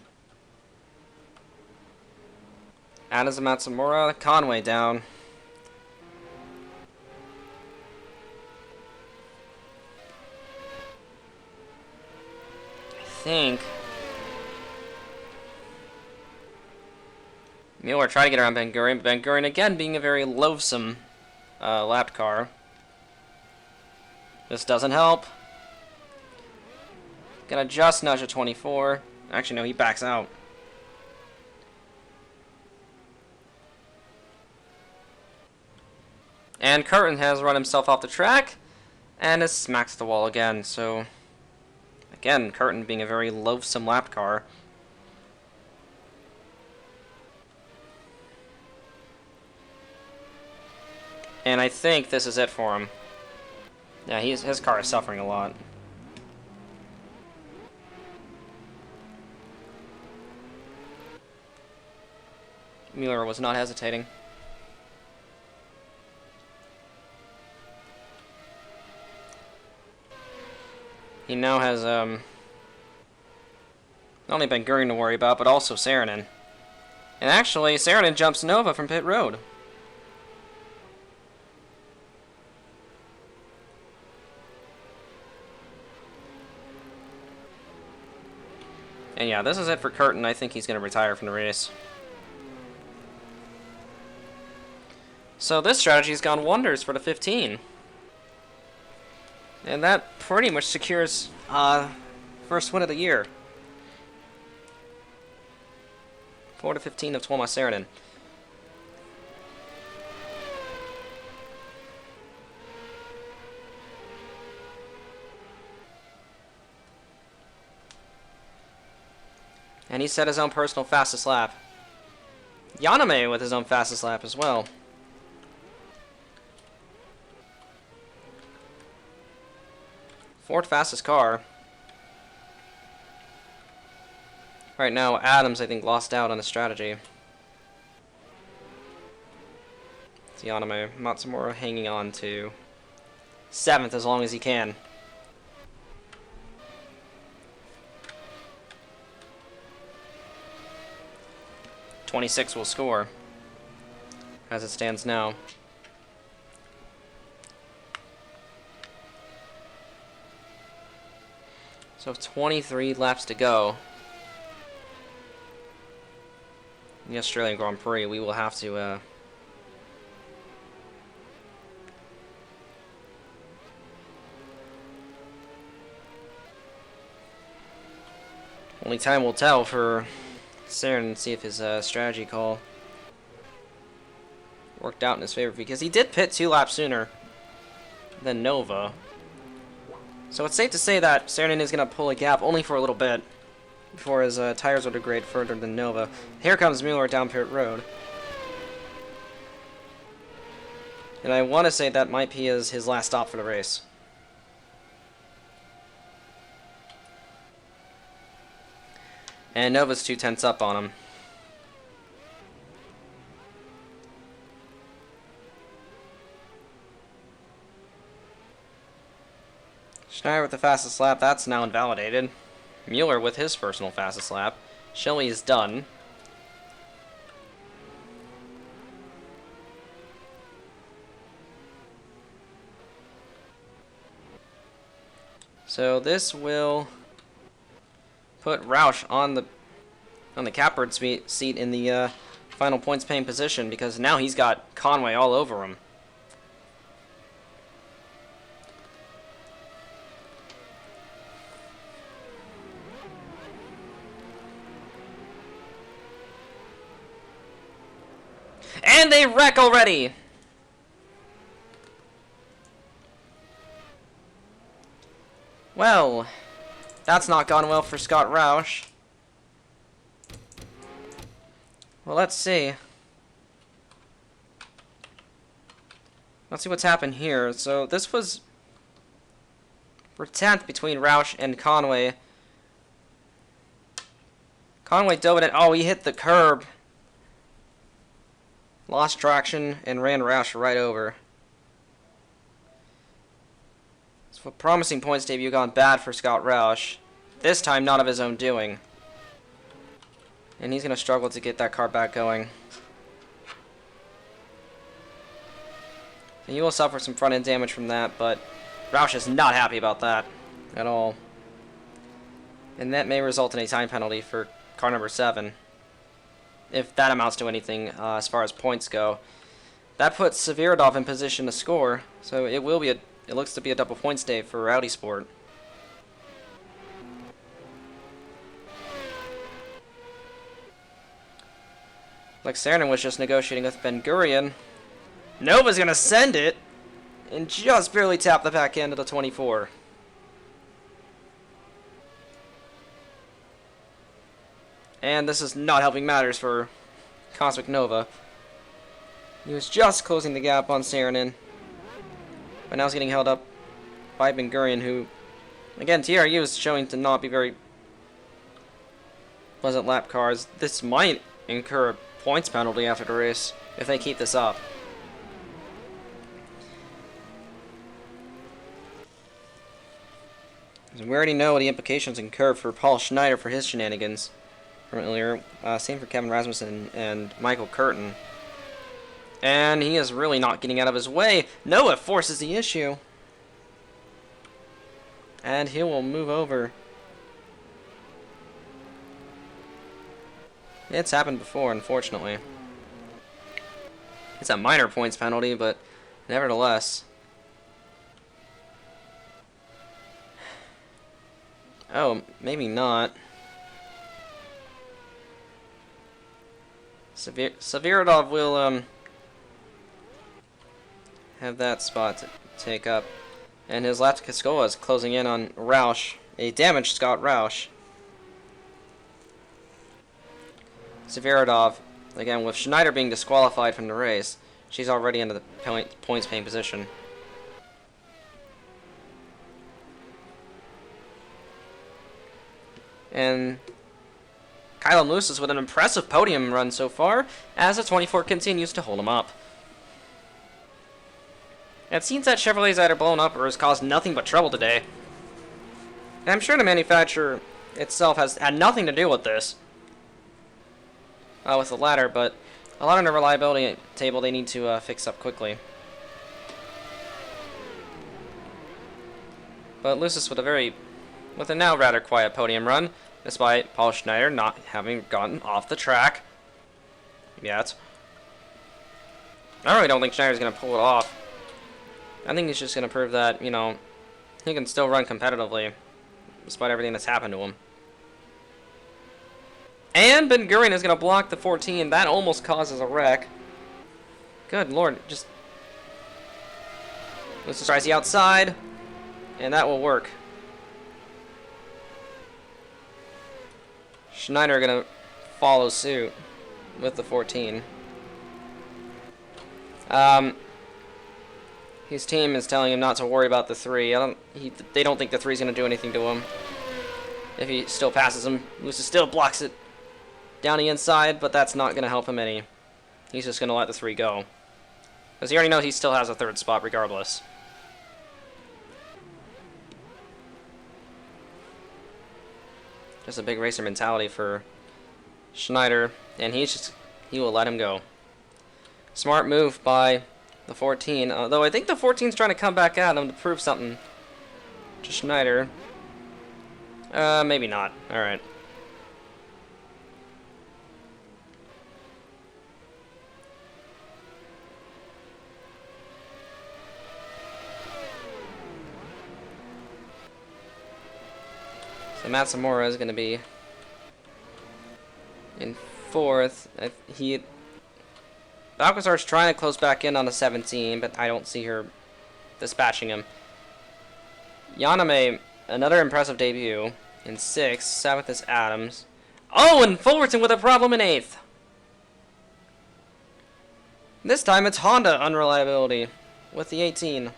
Adams and Matsumura, Conway down. I think Mueller tried to get around Ben Gurion, but Ben Gurion again being a very loathsome lap car. This doesn't help. Gonna just nudge a 24. Actually, no, he backs out. And Curtin has run himself off the track and has smacked the wall again. So, again, Curtin being a very loathsome lap car. And I think this is it for him. Yeah, his car is suffering a lot. Mueller was not hesitating. He now has not only Ben Gurion to worry about, but also Saarinen. And actually, Saarinen jumps Nova from pit road. And yeah, this is it for Curtin. I think he's going to retire from the race. So this strategy has gone wonders for the 15. And that pretty much secures first win of the year. 4-15 of Tuomas Saarinen. And he set his own personal fastest lap. Yaname with his own fastest lap as well. Fourth fastest car. Right now, Adams, I think, lost out on the strategy. It's Yaname. Matsumura hanging on to 7th as long as he can. '26 will score, as it stands now. So 23 laps to go in the Australian Grand Prix. We will have to only time will tell for Saarinen and see if his strategy call worked out in his favor, because he did pit 2 laps sooner than Nova. So it's safe to say that Saarinen is going to pull a gap only for a little bit before his tires will degrade further than Nova. Here comes Mueller down pit road. And I want to say that might be his last stop for the race. And Nova's 2/10 up on him. Schneider with the fastest lap, that's now invalidated. Mueller with his personal fastest lap. Shelley is done. So this will put Roush on the catbird seat in the final points paying position, because now he's got Conway all over him. And they wreck already! Well, that's not gone well for Scott Roush. Well, let's see. Let's see what's happened here. So this was for 10th between Roush and Conway. Conway dove it. Oh, he hit the curb. Lost traction and ran Roush right over. So a promising points debut gone bad for Scott Roush. This time not of his own doing. And he's going to struggle to get that car back going. And he will suffer some front end damage from that, but Roush is not happy about that at all. And that may result in a time penalty for car number 7. If that amounts to anything as far as points go. That puts Severodov in position to score, so it looks to be a double points day for Audi Sport. Like Saarinen was just negotiating with Ben Gurion. Nova's gonna send it and just barely tap the back end of the 24. And this is not helping matters for Cosmic Nova. He was just closing the gap on Saarinen, but now he's getting held up by Ben Gurion, who, again, TRU is showing to not be very pleasant lap cars. This might incur a points penalty after the race if they keep this up. We already know the implications incur for Paul Schneider for his shenanigans from earlier. Same for Kevin Rasmussen and Michael Curtin. And he is really not getting out of his way. Noah forces the issue. And he will move over. It's happened before, unfortunately. It's a minor points penalty, but nevertheless. Oh, maybe not. Severodov will have that spot to take up. And his lap to Kaskola is closing in on Roush, a damaged Scott Roush. Severodov, again, with Schneider being disqualified from the race, she's already into the points paying position. And Kylan Lewis is with an impressive podium run so far, as the 24 continues to hold him up. It seems that Chevrolet's either blown up or has caused nothing but trouble today. And I'm sure the manufacturer itself has had nothing to do with this. With the ladder, but a lot on the reliability table they need to fix up quickly. But Lucis with a now rather quiet podium run, despite Paul Schneider not having gotten off the track yet. I really don't think Schneider's going to pull it off. I think he's just going to prove that, you know, he can still run competitively, despite everything that's happened to him. And Ben Gurion is going to block the 14. That almost causes a wreck. Good lord, just... Let's tries the outside, and that will work. Schneider going to follow suit with the 14. His team is telling him not to worry about the 3. They don't think the 3 is going to do anything to him. If he still passes him, Lucis still blocks it down the inside, but that's not going to help him any. He's just going to let the 3 go. Because he already knows he still has a 3rd spot regardless. Just a big racer mentality for Schneider, and he will let him go. Smart move by the 14, although I think the 14's trying to come back at him to prove something to Schneider. Maybe not. Alright. So Matsumura is going to be in 4th. Balcazar's trying to close back in on the 17, but I don't see her dispatching him. Yaname, another impressive debut in 6th. 7th is Adams. Oh, and Fullerton with a problem in 8th. This time it's Honda unreliability with the 18.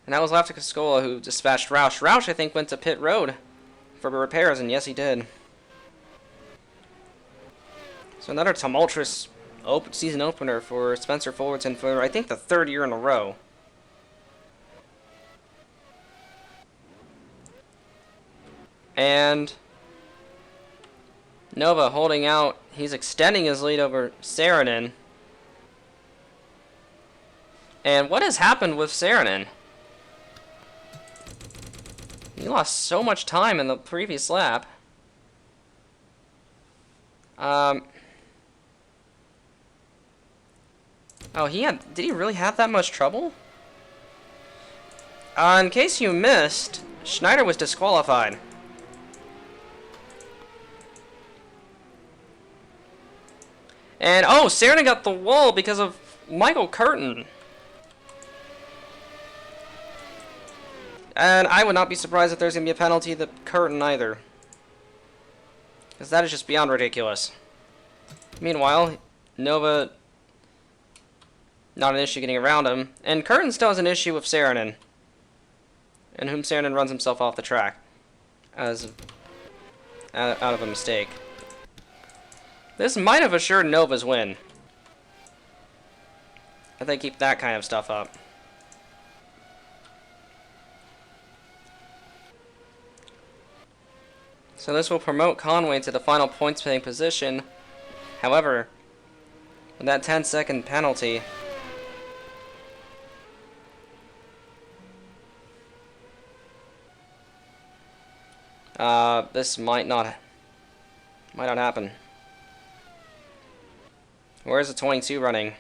And that was Laftica who dispatched Roush. Roush, I think, went to pit road for repairs, and yes, he did. So another tumultuous season opener for Spencer Fullerton for, I think, the 3rd year in a row. And Nova holding out. He's extending his lead over Saarinen. And what has happened with Saarinen? He lost so much time in the previous lap. Oh, did he really have that much trouble? In case you missed, Schneider was disqualified. And, oh, Saarinen got the wall because of Michael Curtin. And I would not be surprised if there's going to be a penalty to Curtin either. Because that is just beyond ridiculous. Meanwhile, Nova, not an issue getting around him. And Curtin still has an issue with Saarinen. And whom Saarinen runs himself off the track. Out of a mistake. This might have assured Nova's win. If they keep that kind of stuff up. So this will promote Conway to the final points-paying position. However, with that 10-second penalty, this might not happen. Where's the 22 running?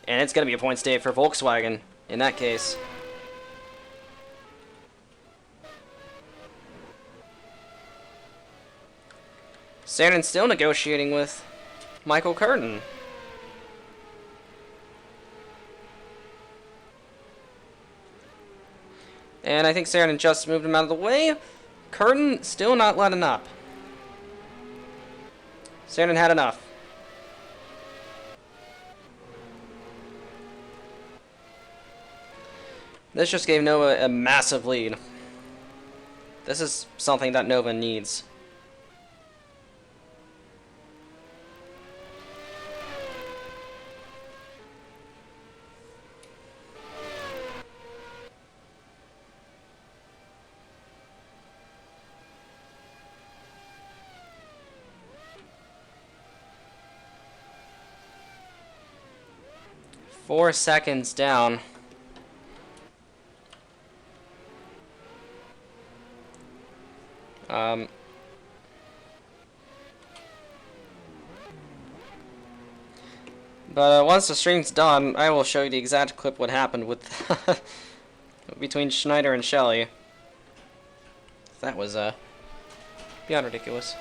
And it's going to be a points day for Volkswagen in that case. Saarinen still negotiating with Michael Curtin. And I think Saarinen just moved him out of the way. Curtin still not letting up. Saarinen had enough. This just gave Nova a massive lead. This is something that Nova needs. Four seconds down. But once the stream's done, I will show you the exact clip what happened with between Schneider and Shelley. That was beyond ridiculous.